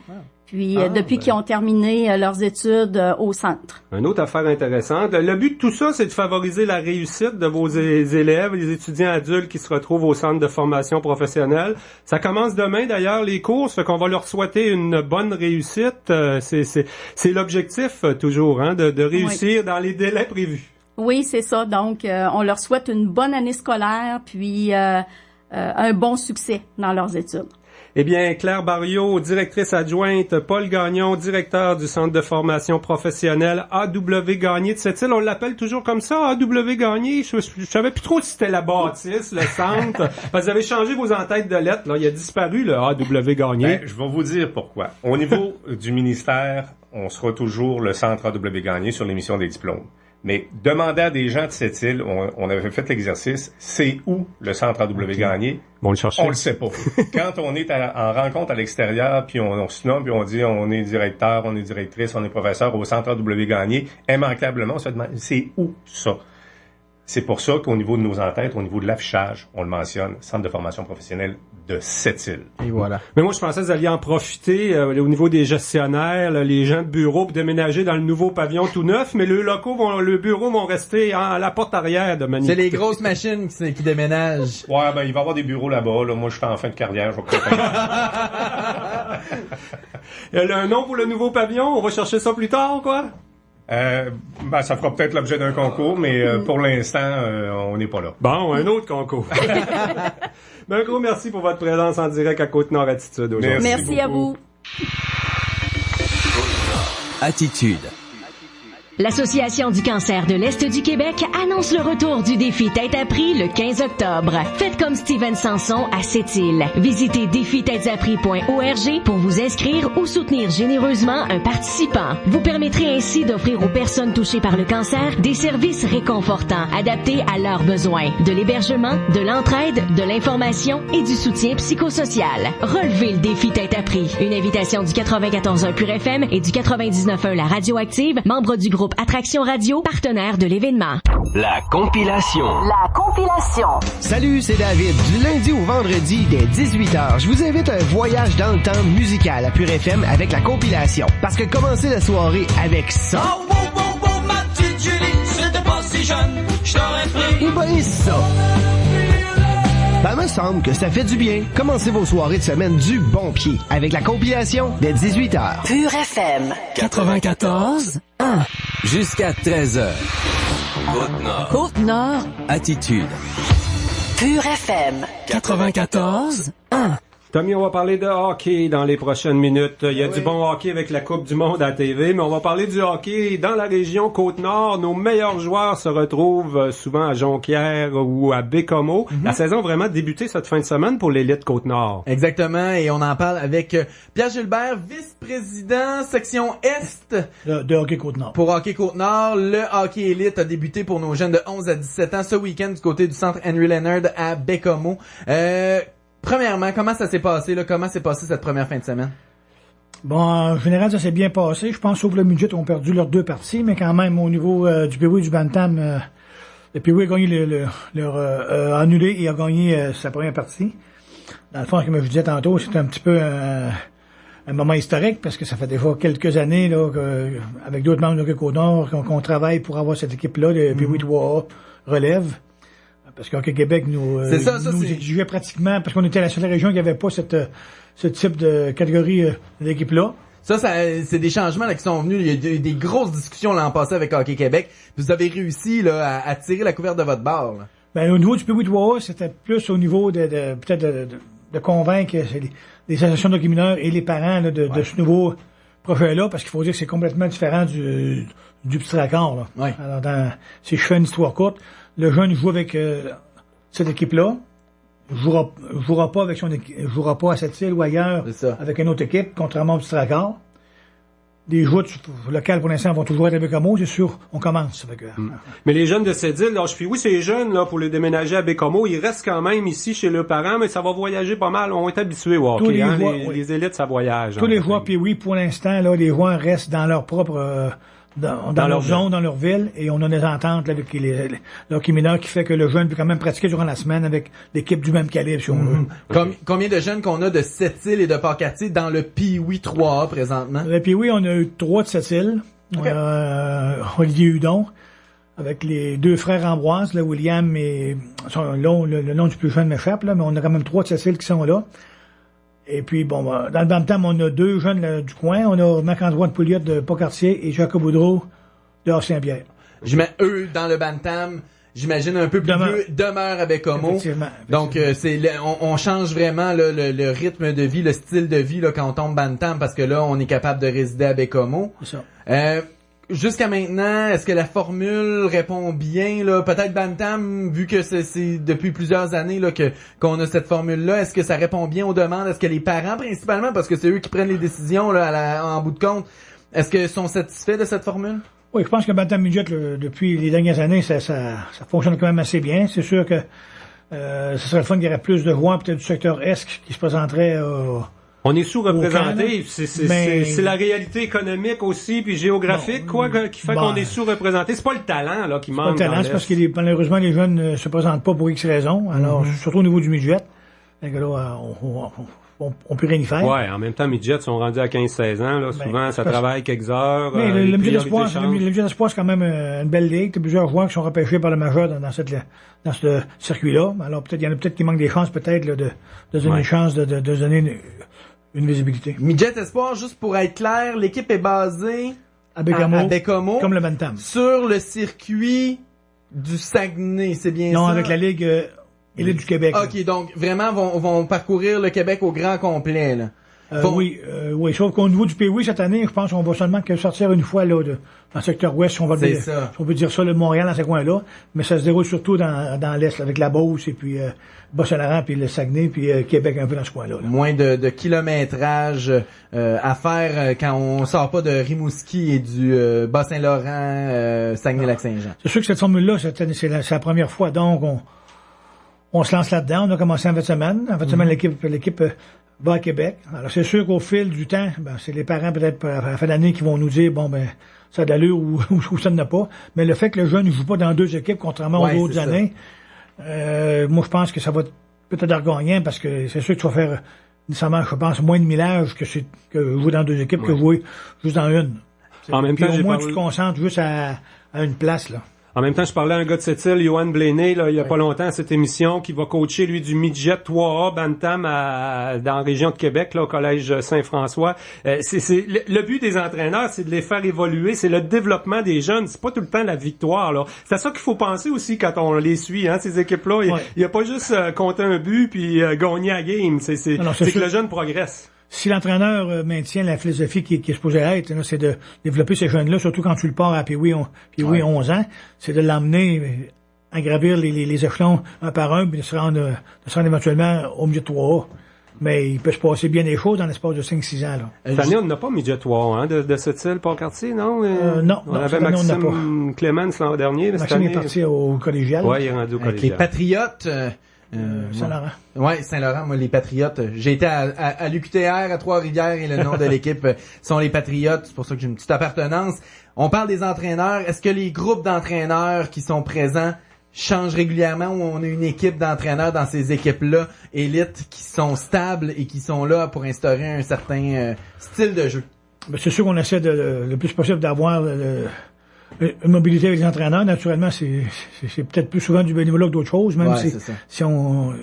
Puis depuis qu'ils ont terminé leurs études au centre. Une autre affaire intéressante. Le but de tout ça, c'est de favoriser la réussite de vos élèves, les étudiants adultes qui se retrouvent au centre de formation professionnelle. Ça commence demain d'ailleurs les cours, fait qu'on va leur souhaiter une bonne réussite. C'est l'objectif toujours, hein, de réussir dans les délais prévus. Oui, c'est ça. Donc on leur souhaite une bonne année scolaire, puis un bon succès dans leurs études. Eh bien, Claire Barriot, directrice adjointe, Paul Gagnon, directeur du Centre de formation professionnelle AW Gagné de Sept-Îles. On l'appelle toujours comme ça, AW Gagné. Je savais plus trop si c'était la bâtisse, le centre. Parce que vous avez changé vos entêtes de lettres. Là, il a disparu, le AW Gagné. Ben, je vais vous dire pourquoi. Au niveau du ministère, on sera toujours le Centre AW Gagné sur l'émission des diplômes. Mais demander à des gens de Sept-Îles, on avait fait l'exercice, c'est où le Centre AW Gagné? Bon, on le sait pas. Quand on est en rencontre à l'extérieur, puis on se nomme, puis on dit on est directeur, on est directrice, on est professeur au Centre AW Gagné, immanquablement, on se demande c'est où ça? C'est pour ça qu'au niveau de nos entêtes, au niveau de l'affichage, on le mentionne, Centre de formation professionnelle de Sept-Îles. Et voilà. Mais moi, je pensais que vous alliez en profiter au niveau des gestionnaires, là, les gens de bureau, pour déménager dans le nouveau pavillon tout neuf, mais le bureau vont rester à la porte arrière de Manitoulin. C'est les grosses machines qui déménagent. Ouais, ben il va y avoir des bureaux là-bas. Là. Moi, je suis en fin de carrière. Je vais un nom pour le nouveau pavillon? On va chercher ça plus tard, quoi? Ben, ça fera peut-être l'objet d'un concours, mais pour l'instant, on n'est pas là. Bon, un autre concours. Ben, un gros merci pour votre présence en direct à Côte-Nord Attitude aujourd'hui. Merci à vous. Attitude. L'Association du cancer de l'Est du Québec annonce le retour du défi Tête à prix le 15 octobre. Faites comme Steven Sanson à Sept-Îles. Visitez défitêtesaprix.org pour vous inscrire ou soutenir généreusement un participant. Vous permettrez ainsi d'offrir aux personnes touchées par le cancer des services réconfortants, adaptés à leurs besoins. De l'hébergement, de l'entraide, de l'information et du soutien psychosocial. Relevez le défi Tête à prix. Une invitation du 94.1 Pure FM et du 99.1 La Radioactive, membre du groupe Attraction Radio, partenaire de l'événement. La compilation. La compilation. Salut, c'est David. Du lundi au vendredi, dès 18h, je vous invite à un voyage dans le temps musical à Pure FM avec la compilation. Parce que commencer la soirée avec ça... Oh, wow, wow, wow, ma petite Julie, c'était pas si jeune, je t'aurais pris. Et ben ça... Ben, me semble que ça fait du bien. Commencez vos soirées de semaine du bon pied avec la compilation dès 18h. Pure FM 94.1 jusqu'à 13h. Côte-Nord. Côte-Nord. Attitude. Pure FM 94.1. Tommy, on va parler de hockey dans les prochaines minutes. Il y a du bon hockey avec la Coupe du Monde à la TV, mais on va parler du hockey dans la région Côte-Nord. Nos meilleurs joueurs se retrouvent souvent à Jonquière ou à Bécomo. La saison a vraiment débuté cette fin de semaine pour l'élite Côte-Nord. Exactement, et on en parle avec Pierre Gilbert, vice-président section Est de Hockey Côte-Nord. Pour Hockey Côte-Nord, le hockey élite a débuté pour nos jeunes de 11 à 17 ans ce week-end du côté du centre Henry Leonard à Bécomo. Premièrement, comment ça s'est passé, là? Comment s'est passée cette première fin de semaine? Bon, en général, ça s'est bien passé. Je pense, sauf le midget, ont perdu leurs deux parties, mais quand même, au niveau du Pee-Wee et du Bantam, le Pee-Wee a gagné annulé et a gagné sa première partie. Dans le fond, comme je disais tantôt, c'est un petit peu un moment historique, parce que ça fait déjà quelques années, là, avec d'autres membres de Hockey Côte-Nord, qu'on travaille pour avoir cette équipe-là, le Pee-Wee 3A relève. Parce qu'Hockey Québec nous exigeait pratiquement, parce qu'on était la seule région qui n'avait pas ce type de catégorie d'équipe-là. Ça, c'est des changements là, qui sont venus. Il y a eu des grosses discussions l'an passé avec Hockey Québec. Vous avez réussi là, à tirer la couverte de votre barre. Là. Ben, au niveau du Pee-Wee 3A, c'était plus au niveau peut-être de convaincre les associations d'hockey mineurs et les parents là, de ce nouveau projet-là, parce qu'il faut dire que c'est complètement différent du petit raccord, là. Ouais. Alors, si je fais une histoire courte, le jeune joue avec cette équipe-là, jouera pas avec jouera pas à cette île ou ailleurs avec une autre équipe, contrairement au petit raccord. Les joueurs locaux, pour l'instant, vont toujours être à Bécomo, c'est sûr, on commence. Mais les jeunes de cette île, oui, c'est jeunes, là, pour les déménager à Bécomo, ils restent quand même ici chez leurs parents, mais ça va voyager pas mal. On est habitués au hockey, les élites, ça voyage. Tous les joueurs, puis oui, pour l'instant, là, les joueurs restent dans leur propre, dans leur zone, dans leur ville, et on a des ententes là, avec l'hockey mineur qui fait que le jeune peut quand même pratiquer durant la semaine avec l'équipe du même calibre, si on veut. Combien de jeunes qu'on a de Sept-Îles et de Port-Cartier dans le Pee-Wee 3A présentement? Le Pee-Wee, on a eu 3 de Sept-Îles. Okay. Olivier Hudon, avec les 2 frères Ambroise, là, William et le nom du plus jeune m'échappe, là, mais on a quand même 3 de Sept-Îles qui sont là. Et puis, bon, dans le Bantam, on a 2 jeunes là, du coin. On a Marc-Antoine Pouliot de Port-Cartier et Jacob Boudreau de Saint-Pierre. Je mets eux dans le Bantam. J'imagine un peu plus vieux, demeure à Bécomo. Effectivement. Donc, on change vraiment là, le rythme de vie, le style de vie là, quand on tombe Bantam, parce que là, on est capable de résider à Bécomo. C'est ça. Jusqu'à maintenant, est-ce que la formule répond bien là? Peut-être Bantam, vu que c'est depuis plusieurs années là qu'on a cette formule-là, est-ce que ça répond bien aux demandes? Est-ce que les parents principalement, parce que c'est eux qui prennent les décisions là en bout de compte, est-ce qu'ils sont satisfaits de cette formule? Oui, je pense que Bantam Midget, depuis les dernières années, ça fonctionne quand même assez bien. C'est sûr que ce serait le fun qu'il y aurait plus de joueurs peut-être du secteur Est qui se présenteraient on est sous-représenté, c'est la réalité économique aussi, puis géographique, qui fait qu'on est sous-représenté. C'est pas le talent, là, qui manque. C'est pas le talent, c'est parce que malheureusement, les jeunes ne se présentent pas pour X raisons. Alors, surtout au niveau du midget. Donc là, on peut rien y faire. Ouais, en même temps, midgets sont rendus à 15-16 ans, là. Souvent, ça travaille quelques heures. Mais le midget d'espoir, c'est quand même une belle ligue. T'as plusieurs joueurs qui sont repêchés par le majeur dans ce circuit-là. Alors, il y en a peut-être qui manquent des chances, peut-être, là, de donner une chance de donner une visibilité. Midget Espoir, juste pour être clair, l'équipe est basée à Bécomo, comme le Bantam. Sur le circuit du Saguenay, c'est bien ça? Non, avec la Ligue élite du Québec. OK, donc vraiment vont parcourir le Québec au grand complet, là. Oui, sauf qu'au niveau du Pee-Wee cette année, je pense qu'on va seulement sortir une fois là dans le secteur ouest, si on peut dire ça, le Montréal dans ce coin-là, mais ça se déroule surtout dans l'est, là, avec la Beauce et puis Bas-Saint-Laurent, puis le Saguenay, puis Québec un peu dans ce coin-là. Là. Moins de kilométrage à faire quand on sort pas de Rimouski et du Bas-Saint-Laurent, Saguenay-Lac-Saint-Jean. C'est sûr que cette formule-là, c'est la première fois, donc on se lance là-dedans. On a commencé en fin de semaine. En fin de semaine, l'équipe va à Québec. Alors, c'est sûr qu'au fil du temps, c'est les parents, peut-être, à la fin d'année, qui vont nous dire, ça a d'allure ou ça n'a pas. Mais le fait que le jeune ne joue pas dans 2 équipes, contrairement aux autres années, moi, je pense que ça va peut-être être gagnant, parce que c'est sûr que tu vas faire, nécessairement, je pense, moins de millage que jouer dans 2 équipes que jouer juste dans une. En même temps, au moins, tu te concentres juste à une place, là. En même temps, je parlais à un gars de cette île, Johan Blaney, là, il y a pas longtemps, à cette émission, qui va coacher, lui, du midget 3A Bantam dans la région de Québec, là, au collège Saint-François. Le but des entraîneurs, c'est de les faire évoluer, c'est le développement des jeunes, c'est pas tout le temps la victoire, là. C'est à ça qu'il faut penser aussi quand on les suit, hein, ces équipes-là. Il y a pas juste compter un but puis gagner à game, c'est que le jeune progresse. Si l'entraîneur maintient la philosophie qui est supposée être, là, c'est de développer ces jeunes-là, surtout quand tu le pars à Pee-Wee 11 ans, c'est de l'emmener à gravir les échelons un par un, puis de se rendre éventuellement au milieu de 3A. Mais il peut se passer bien des choses dans l'espace de 5-6 ans. Là. Cette année, on n'a pas midget 3A, hein, de cette île, Port-Cartier, non? Non, on avait Maxime Clémence l'an dernier. Maxime est parti au collégial. Oui, il est rendu au collégial. Avec les Patriotes... Saint-Laurent. Ouais, Saint-Laurent, moi, les Patriotes. J'ai été à l'UQTR, à Trois-Rivières, et le nom de l'équipe sont les Patriotes. C'est pour ça que j'ai une petite appartenance. On parle des entraîneurs. Est-ce que les groupes d'entraîneurs qui sont présents changent régulièrement, ou on a une équipe d'entraîneurs dans ces équipes-là, élites, qui sont stables et qui sont là pour instaurer un certain style de jeu? Ben, c'est sûr qu'on essaie le plus possible d'avoir une mobilité avec les entraîneurs. Naturellement, c'est peut-être plus souvent du bénévolat que d'autres choses, même si on a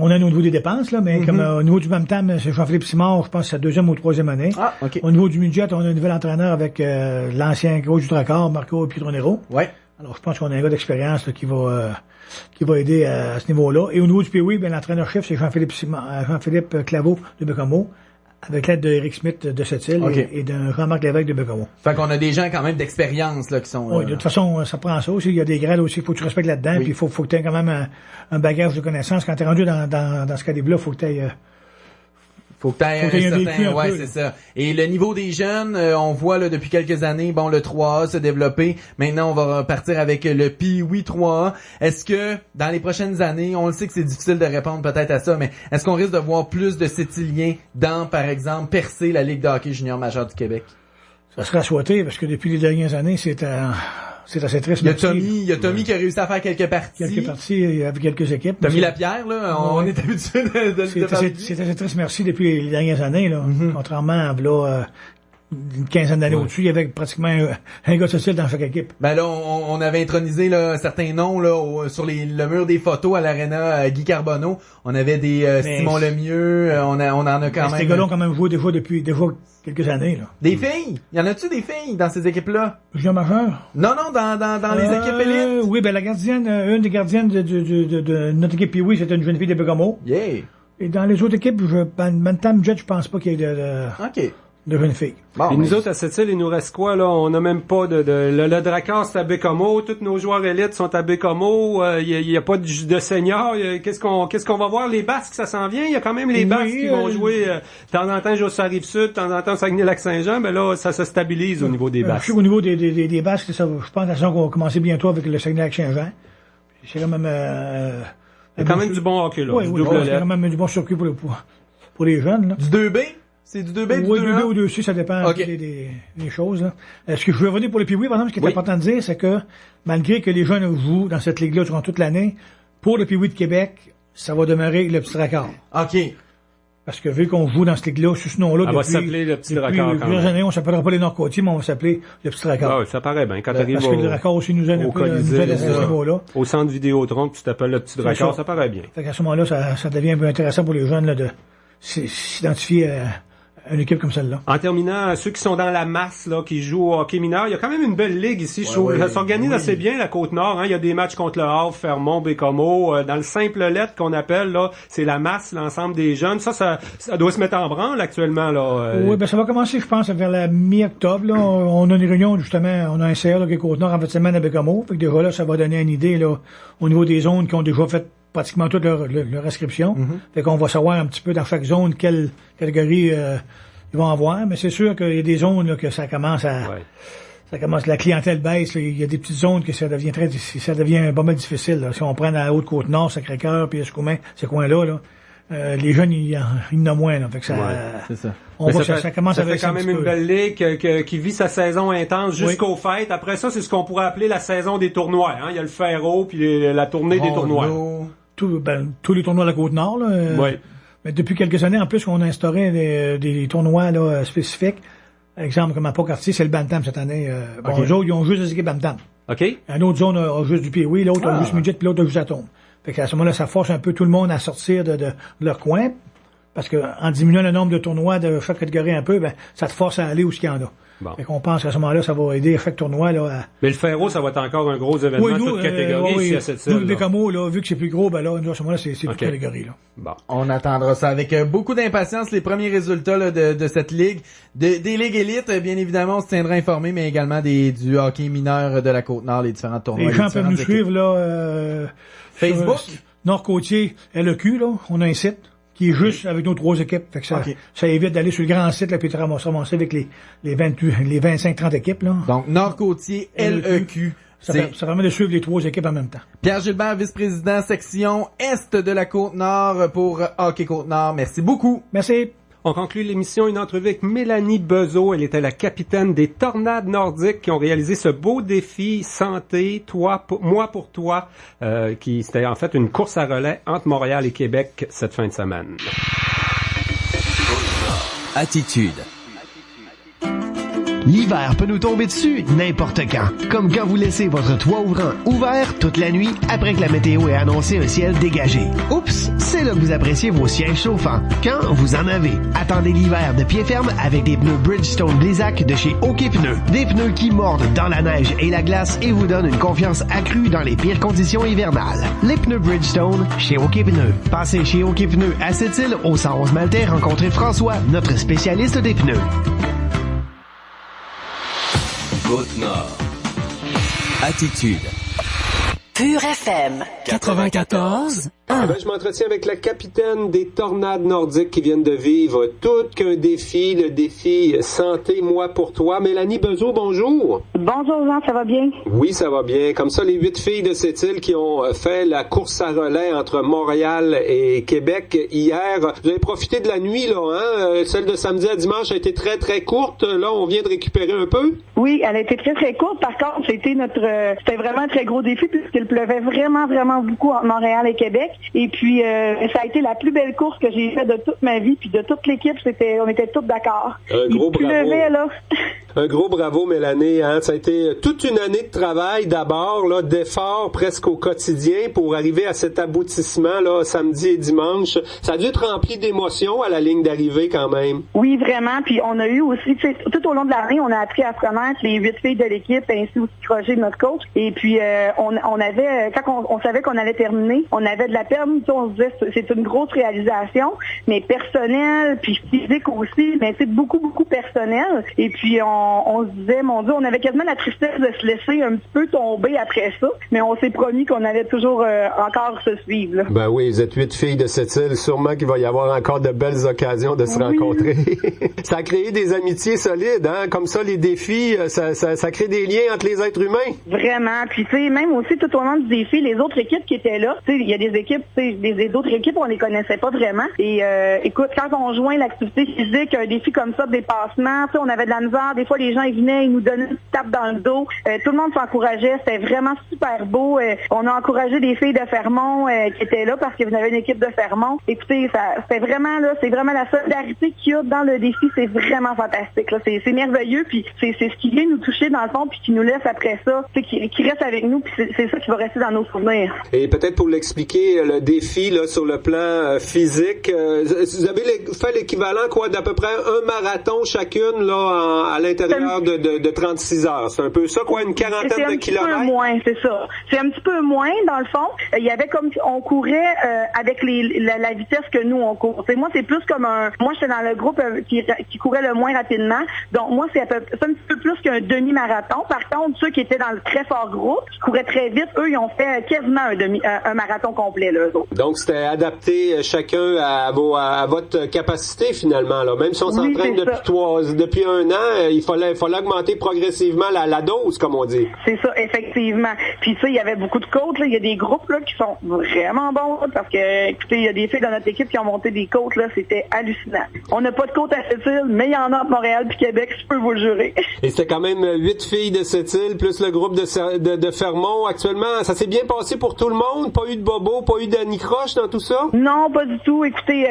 au niveau des dépenses, là, mais comme au niveau du Bantam, c'est Jean-Philippe Simard, je pense que c'est sa 2e ou 3e année. Ah, okay. Au niveau du midget, on a un nouvel entraîneur avec l'ancien coach du Tracor, Marco Pietronero. Ouais. Alors, je pense qu'on a un gars d'expérience là, qui va aider à ce niveau-là. Et au niveau du Pee-Wee, l'entraîneur-chef, c'est Jean-Philippe Claveau de Bécomo, avec l'aide d'Éric Smith de Sept-Îles et de Jean-Marc Lévesque de Bécomo. Fait qu'on a des gens quand même d'expérience là qui sont... Oui, de toute façon, ça prend ça aussi. Il y a des grades aussi, il faut que tu respectes là-dedans, puis il faut que tu aies quand même un bagage de connaissances. Quand tu es rendu dans ce calibre-là, il faut que tu aies... Faut que t'aies un certain, ouais, c'est ça. Et le niveau des jeunes, on voit là depuis quelques années, bon, le 3A se développer. Maintenant, on va repartir avec le Pee-Wee 3A. Est-ce que dans les prochaines années, on le sait que c'est difficile de répondre peut-être à ça, mais est-ce qu'on risque de voir plus de Sept-Îliens dans, par exemple, percer la Ligue de hockey junior majeure du Québec? Ça serait à souhaiter, parce que depuis les dernières années, c'est assez triste. Il y a Tommy qui a réussi à faire quelques parties. Quelques parties avec quelques équipes. Tommy Lapierre, là, on est habitué de c'est assez triste, merci, depuis les dernières années, là. Contrairement à, là, une quinzaine d'années au-dessus, il y avait pratiquement un gars social dans chaque équipe. Ben là, on avait intronisé là certains noms là sur le mur des photos à l'aréna Guy Carbonneau. On avait des Simon Lemieux, on en a quand même. Ces gars-là ont quand même joué depuis quelques années là. Des filles? Y en a-tu des filles dans ces équipes-là? Junior majeur? Non, dans les équipes élites. Oui, ben la gardienne, une des gardiennes de notre équipe, oui, c'était une jeune fille de Bécomo. Yeah. Et dans les autres équipes, Bantam Jet, je pense pas qu'il y ait de jeunes filles. Bon, et nous autres, à Sept-Îles, il nous reste quoi, là? On n'a même pas le Drakkar, c'est à Bécomo. Tous nos joueurs élites sont à Bécomo. Il y a pas de seniors. Qu'est-ce qu'on va voir? Les Basques, ça s'en vient. Il y a quand même les Basques qui vont jouer, de temps en temps, sur la Rive-Sud, de temps en temps, Saguenay-Lac-Saint-Jean. Ben là, ça se stabilise au niveau des Basques. Au niveau des Basques, je pense que la saison qu'on va commencer bientôt avec le Saguenay-Lac-Saint-Jean. C'est quand même, il y a quand même du bon hockey, là. Oui, c'est quand même du bon circuit pour les jeunes, là. Du 2B? C'est du 2B, oui, du 2B ou 2C, ça dépend des choses. Là. Ce que je veux revenir pour le Pee-Wee, par exemple, ce qui est important de dire, c'est que malgré que les jeunes jouent dans cette ligue-là durant toute l'année, pour le Pee-Wee de Québec, ça va demeurer le Petit Drakkar. OK. Parce que vu qu'on joue dans cette ligue-là, sous ce nom-là, on va s'appeler le Petit Drakkar. Depuis plusieurs années, on s'appellera pas les Nord-Côtiers, mais on va s'appeler le Petit Drakkar. Ah oui, ça paraît bien. Quand t'arrives parce que le Drakkar aussi nous aide un peu à ce niveau-là. Au centre Vidéotron, tu t'appelles le Petit Drakkar, ça paraît bien. Fait qu'à ce moment-là, ça devient un peu intéressant pour les jeunes là, de s'identifier à une équipe comme celle-là. En terminant, ceux qui sont dans la masse, là, qui jouent au hockey mineur, il y a quand même une belle ligue ici. Ça s'organise assez bien, la Côte-Nord, hein. Il y a des matchs contre le Havre, Fermont, Bécomo. Dans le simple lettre qu'on appelle, là, c'est la masse, l'ensemble des jeunes. Ça doit se mettre en branle, actuellement, là. Oui, ben, ça va commencer, je pense, vers la mi-octobre, là. On a une réunion, justement, on a un CA, là, qui est Côte-Nord en fait semaine à Bécomo. Fait que déjà, là, ça va donner une idée, là, au niveau des zones qui ont déjà fait pratiquement toute leur inscription. Fait qu'on va savoir un petit peu dans chaque zone quelle catégorie ils vont avoir, mais c'est sûr qu'il y a des zones là, que ça commence la clientèle baisse. Là. Il y a des petites zones que ça devient pas mal difficile. Là. Si on prend la Haute-Côte-Nord, Sacré-Cœur, puis Escoumins, ces coins-là, les jeunes, il y en a moins. Là. Fait que ça, c'est ça. Ça commence à faire quand même une belle ligue qui vit sa saison intense jusqu'aux fêtes. Après ça, c'est ce qu'on pourrait appeler la saison des tournois. Hein. Il y a le Ferro puis la tournée des tournois. Tous les tournois de la Côte-Nord. Là, mais depuis quelques années, en plus, on a instauré des tournois là, spécifiques. Par exemple, comme à Pont-Cartier, c'est le Bantam cette année. Eux autres, ils ont juste des équipes Bantam. OK. Une autre zone a juste du Pee-Wee, l'autre a juste Midget, puis l'autre a juste Atome. Fait qu'à ce moment-là, ça force un peu tout le monde à sortir de leur coin. Parce que en diminuant le nombre de tournois de chaque catégorie un peu, ben, ça te force à aller où il y en a. Bon. Fait qu'on pense qu'à ce moment-là, ça va aider chaque tournoi, là, Mais le Ferro, ça va être encore un gros événement, toute catégorie, ici à cette île. Nous, le Bécomo, là, vu que c'est plus gros, ben là, à ce moment-là, c'est toute catégorie, là. Bon. On attendra ça avec beaucoup d'impatience, les premiers résultats, là, de cette ligue. Des ligues élites, bien évidemment, on se tiendra informé, mais également du hockey mineur de la Côte-Nord, les différents tournois. Les gens peuvent nous suivre, là, Facebook? Nord-Côtier, LEQ, là. On a un site qui est juste avec nos 3 équipes. Fait que ça évite d'aller sur le grand site, là, puis de ramasser avec les 25-30 équipes, là. Donc, Nord-Côtier, LEQ. Ça permet de suivre les 3 équipes en même temps. Pierre Gilbert, vice-président section Est de la Côte-Nord pour Hockey Côte-Nord. Merci beaucoup. Merci. On conclut l'émission, une entrevue avec Mélanie Bezeau. Elle était la capitaine des Tornades Nordiques qui ont réalisé ce beau défi santé, moi pour toi, qui c'était en fait une course à relais entre Montréal et Québec cette fin de semaine. Attitude. L'hiver peut nous tomber dessus n'importe quand. Comme quand vous laissez votre toit ouvrant ouvert toute la nuit après que la météo ait annoncé un ciel dégagé. Oups, c'est C'est là que vous appréciez vos sièges chauffants, quand vous en avez. Attendez l'hiver de pied ferme avec des pneus Bridgestone Blizzak de chez OK Pneus. Des pneus qui mordent dans la neige et la glace et vous donnent une confiance accrue dans les pires conditions hivernales. Les pneus Bridgestone chez OK Pneus. Passez chez OK Pneus à Sept-Îles au 111 Maltais, rencontrez François, notre spécialiste des pneus. Côte-Nord. Attitude. Pure FM. 94. Je m'entretiens avec la capitaine des Tornades nordiques qui viennent de vivre tout qu'un défi, le défi santé, moi pour toi. Mélanie Bezeau, bonjour. Bonjour Jean, ça va bien? Oui, ça va bien. Comme ça, les 8 filles de Sept-Îles qui ont fait la course à relais entre Montréal et Québec hier. Vous avez profité de la nuit, là, hein? Celle de samedi à dimanche a été très, très courte. Là, on vient de récupérer un peu. Oui, elle a été très, très courte. Par contre, c'était vraiment un très gros défi puisqu'il pleuvait vraiment, vraiment beaucoup entre Montréal et Québec. Et puis, ça a été la plus belle course que j'ai faite de toute ma vie. Puis de toute l'équipe, on était tous d'accord. Un gros bravo. Pleuvait, là. Un gros bravo, Mélanie. Hein? Ça a été toute une année de travail d'abord, là, d'efforts presque au quotidien pour arriver à cet aboutissement là, samedi et dimanche. Ça a dû être rempli d'émotions à la ligne d'arrivée quand même. Oui, vraiment. Puis on a eu aussi, tout au long de l'année, on a appris à se connaître les 8 filles de l'équipe, ainsi aussi Roger, notre coach. Et puis on avait, quand on savait qu'on allait terminer, on avait de la peine. On se disait c'est une grosse réalisation, mais personnelle, puis physique aussi, mais c'est beaucoup, beaucoup personnel. Et puis on se disait, mon Dieu, on avait quasiment la tristesse de se laisser un petit peu tomber après ça, mais on s'est promis qu'on allait toujours encore se suivre. Là. Ben oui, vous êtes 8 filles de cette île, sûrement qu'il va y avoir encore de belles occasions de se rencontrer. Ça a créé des amitiés solides, hein? Comme ça, les défis, ça crée des liens entre les êtres humains. Vraiment, puis tu sais, même aussi tout au long du défi, les autres équipes qui étaient là, tu sais, il y a des équipes, les autres équipes, on les connaissait pas vraiment. Et écoute, quand on joint l'activité physique, un défi comme ça, de dépassement, tu sais, on avait de la misère, des fois les gens ils venaient, ils nous donnaient une tape dans le dos. Tout le monde s'encourageait, c'était vraiment super beau. On a encouragé des filles de Fermont qui étaient là parce que vous avez une équipe de Fermont. Écoutez, c'était vraiment là, c'est vraiment la solidarité qu'il y a dans le défi, c'est vraiment fantastique. Là. C'est merveilleux, puis c'est ce qui vient nous toucher dans le fond, puis qui nous laisse après ça, qui reste avec nous, puis c'est ça qui va rester dans nos souvenirs. Et peut-être pour l'expliquer, le défi là sur le plan physique, vous avez fait l'équivalent quoi d'à peu près un marathon chacune là à l'intérieur de 36 heures. C'est un peu ça quoi, une quarantaine de kilomètres. C'est un petit peu moins, c'est ça. C'est un petit peu moins dans le fond. Il y avait comme on courait avec la vitesse que nous on court. T'sais, moi c'est plus comme moi j'étais dans le groupe qui courait le moins rapidement. Donc moi c'est un petit peu plus qu'un demi-marathon. Par contre ceux qui étaient dans le très fort groupe, qui couraient très vite, eux ils ont fait quasiment un marathon complet là, eux autres. Donc c'était adapté chacun à votre capacité finalement là. Même si on s'entraîne depuis un an, il fallait augmenter progressivement la dose comme on dit. C'est ça effectivement. Puis ça il y avait beaucoup de côtes là, il y a des groupes là qui sont vraiment bons là, parce que écoutez, il y a des filles dans notre équipe qui ont monté des côtes là, c'était hallucinant. On n'a pas de côtes à Sept-Îles, mais il y en a à Montréal puis Québec, je peux vous le jurer. Et c'était quand même 8 filles de Sept-Îles plus le groupe de Fermont actuellement, ça s'est bien passé pour tout le monde, pas eu de bobo, pas eu d'anicroche dans tout ça? Non, pas du tout. Écoutez,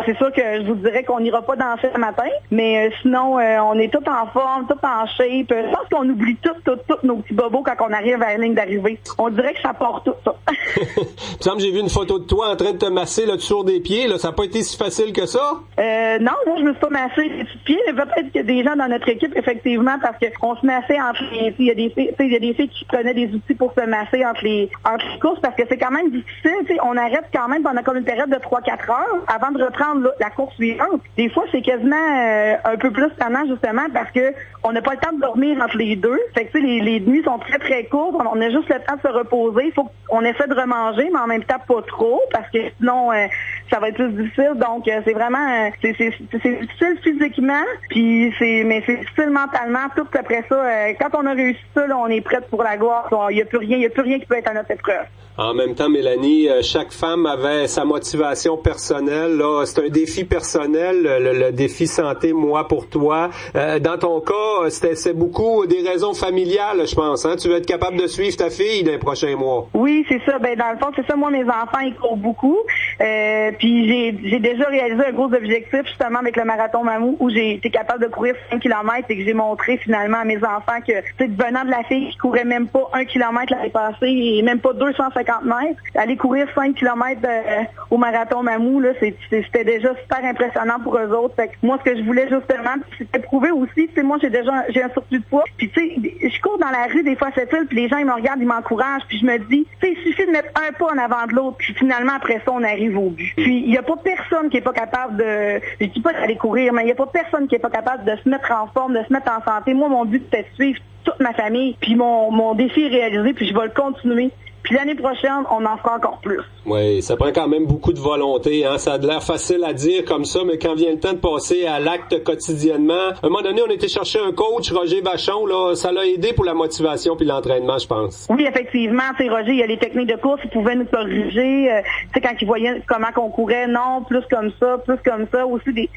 c'est sûr que je vous dirais qu'on n'ira pas danser le matin, mais sinon, on est tout en forme, tout en shape. Je pense qu'on oublie tous nos petits bobos quand on arrive à la ligne d'arrivée. On dirait que ça part tout ça. Il me semble que j'ai vu une photo de toi en train de te masser le dessous des pieds. Là, ça n'a pas été si facile que ça? Non, moi je me suis pas massé les petits pieds, mais peut-être qu'il y a des gens dans notre équipe, effectivement, parce qu'on se massait entre les... Il y a des filles qui prenaient des outils pour se masser entre les courses, parce que c'est quand même difficile. On arrête quand même pendant comme une période de 3-4 heures avant de reprendre la course suivante. Des fois, c'est quasiment un peu plus tannant, justement, parce que on n'a pas le temps de dormir entre les deux. Fait que les nuits sont très, très courtes. On a juste le temps de se reposer. Il faut qu'on essaie de remanger, mais en même temps pas trop, parce que sinon, ça va être plus difficile. Donc, c'est vraiment... c'est difficile physiquement, puis mais c'est difficile mentalement. Tout après ça, quand on a réussi ça, là, on est prête pour la gloire. Il n'y a plus rien qui peut être à notre épreuve. En même temps, Mélanie, chaque femme avait sa motivation personnelle. Là, c'est un défi personnel, le défi santé, moi pour toi. Dans ton cas, c'est beaucoup des raisons familiales, je pense. Hein? Tu veux être capable de suivre ta fille dans les prochains mois. Oui, c'est ça. Ben dans le fond, c'est ça. Moi, mes enfants, ils courent beaucoup. Puis j'ai déjà réalisé un gros objectif justement avec le marathon Mamou où j'ai été capable de courir 5 km et que j'ai montré finalement à mes enfants que venant de la fille qui courait même pas 1 km l'année passée et même pas 250 mètres, aller courir 5 km au marathon Mamou, là, c'était déjà super impressionnant pour eux autres. Fait que moi, ce que je voulais justement, c'était prouver aussi, tu sais, moi, j'ai un surplus de poids. Puis, tu sais, je cours dans la rue des fois à cette île, puis les gens, ils me regardent, ils m'encouragent, puis je me dis, tu sais, il suffit de mettre un pas en avant de l'autre, puis finalement, après ça, on arrive au but. Puis, il y a pas personne qui est pas capable de, je dis pas d'aller courir, mais il y a pas personne qui est pas capable de se mettre en forme, de se mettre en santé. Moi, mon but, c'était de suivre toute ma famille, puis mon défi est réalisé, puis je vais le continuer. Puis l'année prochaine, on en fera encore plus. Oui, ça prend quand même beaucoup de volonté. Hein? Ça a l'air facile à dire comme ça, mais quand vient le temps de passer à l'acte quotidiennement, à un moment donné, on était chercher un coach, Roger Vachon, là, ça l'a aidé pour la motivation puis l'entraînement, je pense. Oui, effectivement. Tu sais, Roger, il y a les techniques de course, il pouvait nous corriger. Tu sais, quand il voyait comment qu'on courait, non, plus comme ça. Aussi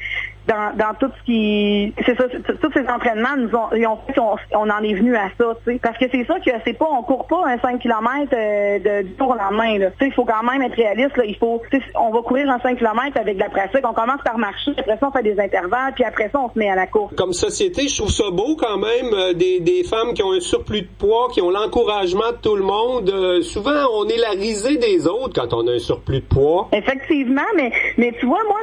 dans tout ce qui, c'est ça, tous ces entraînements ils ont fait qu'on en est venu à ça, tu sais. Parce que c'est ça que c'est pas, on court pas un 5 km du jour au lendemain, là. Tu sais, il faut quand même être réaliste, là. Il faut, tu sais, on va courir un 5 km avec de la pratique. On commence par marcher, après ça, on fait des intervalles, puis après ça, on se met à la course. Comme société, je trouve ça beau quand même, des femmes qui ont un surplus de poids, qui ont l'encouragement de tout le monde. Souvent, on est la risée des autres quand on a un surplus de poids. Effectivement, mais tu vois, moi,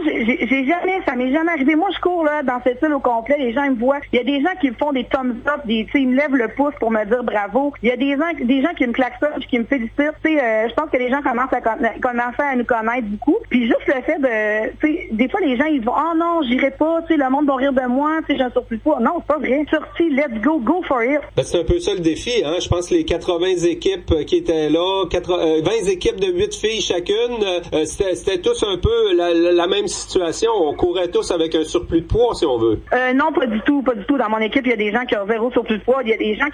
ça m'est jamais arrivé. Moi, je cours là dans cette île au complet, les gens ils me voient. Il y a des gens qui me font des thumbs up, tu sais, ils me lèvent le pouce pour me dire bravo. Il y a des gens qui me klaxonnent, qui me félicitent. Tu sais, je pense que les gens commencent à nous connaître beaucoup. Puis juste le fait de, tu sais, des fois les gens ils vont, oh non, j'irai pas, tu sais, le monde va rire de moi, tu sais, j'ai un surplus de poids. Non, c'est pas vrai. Sorti, let's go for it. Ben, c'est un peu ça le défi, hein. Je pense que les 80 équipes qui étaient là, 20 équipes de 8 filles chacune, c'était tous un peu la même situation. On courait tous avec un surplus de poids, si on veut. Non, pas du tout. Dans mon équipe, il y a des gens qui ont 0 surplus de poids. Il y a des gens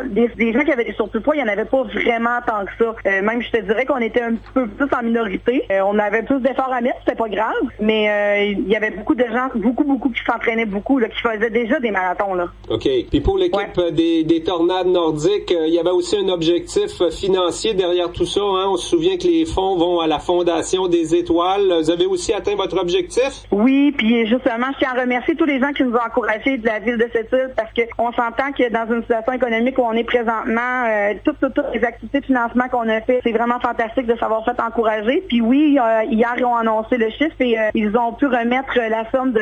des gens qui avaient des surplus de poids, il n'y en avait pas vraiment tant que ça. Même, je te dirais qu'on était un petit peu plus en minorité. On avait plus d'efforts à mettre, c'était pas grave. Mais il y avait beaucoup de gens, beaucoup qui s'entraînaient beaucoup, là, qui faisaient déjà des marathons, là. OK. Puis pour l'équipe des Tornades nordiques, il y avait aussi un objectif financier derrière tout ça, hein. On se souvient que les fonds vont à la Fondation des Étoiles. Vous avez aussi atteint votre objectif? Oui, puis justement, je tiens à remercier tous les gens qui nous ont encouragés de la ville de cette île parce qu'on s'entend que dans une situation économique où on est présentement, toutes les activités de financement qu'on a fait, c'est vraiment fantastique de s'avoir fait encourager. Puis oui, hier, ils ont annoncé le chiffre et ils ont pu remettre la somme de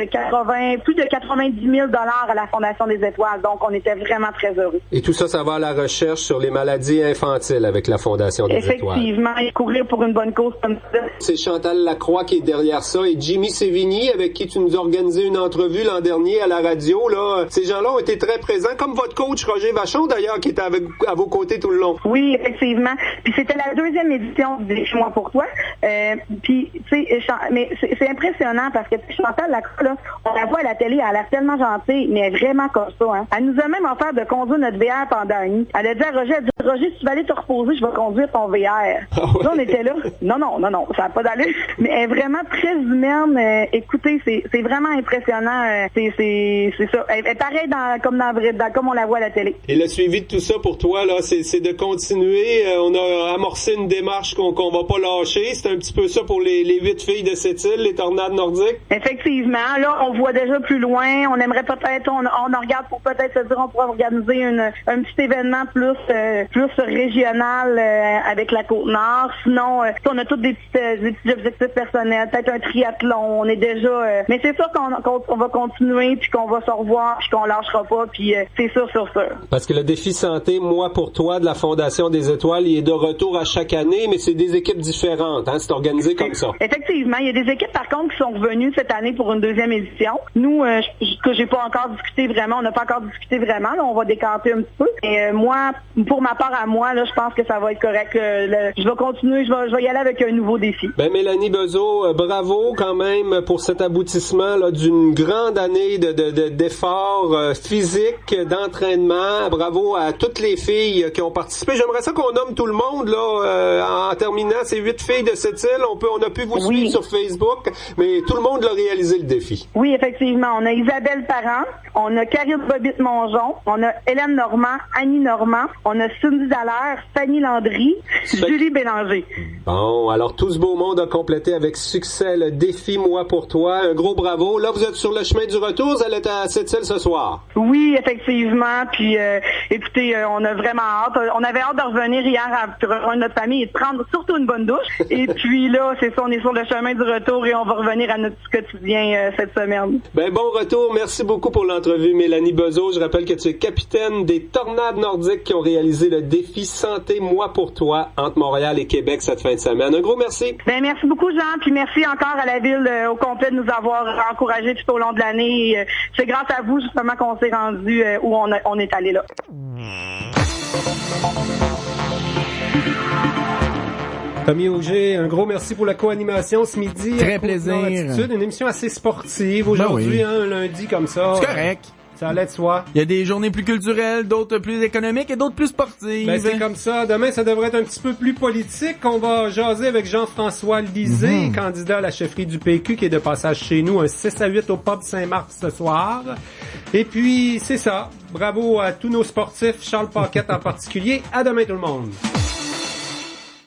plus de 90 000 $ à la Fondation des Étoiles. Donc, on était vraiment très heureux. Et tout ça, ça va à la recherche sur les maladies infantiles avec la Fondation des Étoiles. Effectivement, et courir pour une bonne cause comme ça. C'est Chantal Lacroix qui est derrière ça et Jimmy Sévigny, avec qui tu nous as organisé une entrevue l'an dernier à la radio, là. Ces gens-là ont été très présents, comme votre coach Roger Vachon, d'ailleurs, qui était à vos côtés tout le long. Oui, effectivement. Puis c'était la 2e édition du Moi pour toi. Puis, tu sais, mais c'est impressionnant parce que Chantal Lacroix, là, on la voit à la télé, elle a l'air tellement gentille, mais elle est vraiment comme ça, hein. Elle nous a même offert de conduire notre VR pendant un an. Elle a dit à Roger, Roger, si tu vas aller te reposer, je vais conduire ton VR. Ah ouais. Là, on était là. Non, ça n'a pas d'allure. Mais elle est vraiment très humaine. Écoutez, c'est vraiment impressionnant. C'est ça. Elle est pareille comme on la voit à la télé. Et le suivi de tout ça pour toi, là, c'est de continuer. On a amorcé une démarche qu'on va pas lâcher. C'est un petit peu ça pour les 8 filles de cette île, les Tornades nordiques. Effectivement. Là, on voit déjà plus loin. On aimerait peut-être, on regarde pour peut-être se dire, on pourrait organiser un petit événement plus régional avec la Côte-Nord. Sinon, on a tous des petits objectifs personnels. Peut-être un triathlon. On est déjà... mais c'est sûr qu'on va continuer, puis qu'on va se revoir, puis qu'on lâchera pas, puis c'est sûr. Parce que le défi santé, Moi pour toi, de la Fondation des Étoiles, il est de retour à chaque année, mais c'est des équipes différentes, hein? C'est organisé comme ça. Effectivement. Il y a des équipes, par contre, qui sont revenues cette année pour une 2e édition. Nous, que j'ai pas encore discuté vraiment, on n'a pas encore discuté vraiment, là, on va décanter un petit peu. Et moi, pour ma part à moi, là, je pense que ça va être correct. Je vais continuer, je vais y aller avec un nouveau défi. Ben, Mélanie Bezeau, bravo quand même pour cet aboutissement là, d'une grande année d'efforts physiques, d'entraînement. Bravo à toutes les filles qui ont participé. J'aimerais ça qu'on nomme tout le monde là en terminant. Ces 8 filles de cette île, on a pu vous suivre sur Facebook. Facebook, mais tout le monde l'a réalisé le défi. Oui, effectivement. On a Isabelle Parent, on a Karine Bobbitt-Mongeon, on a Hélène Normand, Annie Normand, on a Cindy Dallaire, Fanny Landry, Julie Bélanger. Bon, alors tout ce beau monde a complété avec succès le défi Moi pour toi. Un gros bravo. Là, vous êtes sur le chemin du retour. Vous allez être à Sept-Îles ce soir. Oui, effectivement. Puis, écoutez, on a vraiment hâte. On avait hâte de revenir hier pour rejoindre notre famille et de prendre surtout une bonne douche. Et puis là, c'est ça, on est sur le chemin du retour et on va revenir à notre petit quotidien cette semaine. Ben, bon retour. Merci beaucoup pour l'entrevue, Mélanie Bezeau. Je rappelle que tu es capitaine des Tornades Nordiques qui ont réalisé le défi Santé Moi pour toi entre Montréal et Québec cette fin de semaine. Un gros merci. Ben, merci beaucoup, Jean. Puis merci encore à la ville au complet de nous avoir encouragés tout au long de l'année. Et, c'est grâce à vous, justement, qu'on s'est rendu où on est allé là. Tommy Auger, un gros merci pour la co-animation ce midi. Très plaisir. Une émission assez sportive aujourd'hui, un lundi comme ça. C'est correct. Ça allait de soi. Il y a des journées plus culturelles, d'autres plus économiques et d'autres plus sportives. Ben, c'est comme ça. Demain, ça devrait être un petit peu plus politique. On va jaser avec Jean-François Lisée, candidat à la chefferie du PQ, qui est de passage chez nous, un 6-8 au Pub Saint-Marc ce soir. Et puis, c'est ça. Bravo à tous nos sportifs, Charles Paquette en particulier. À demain tout le monde.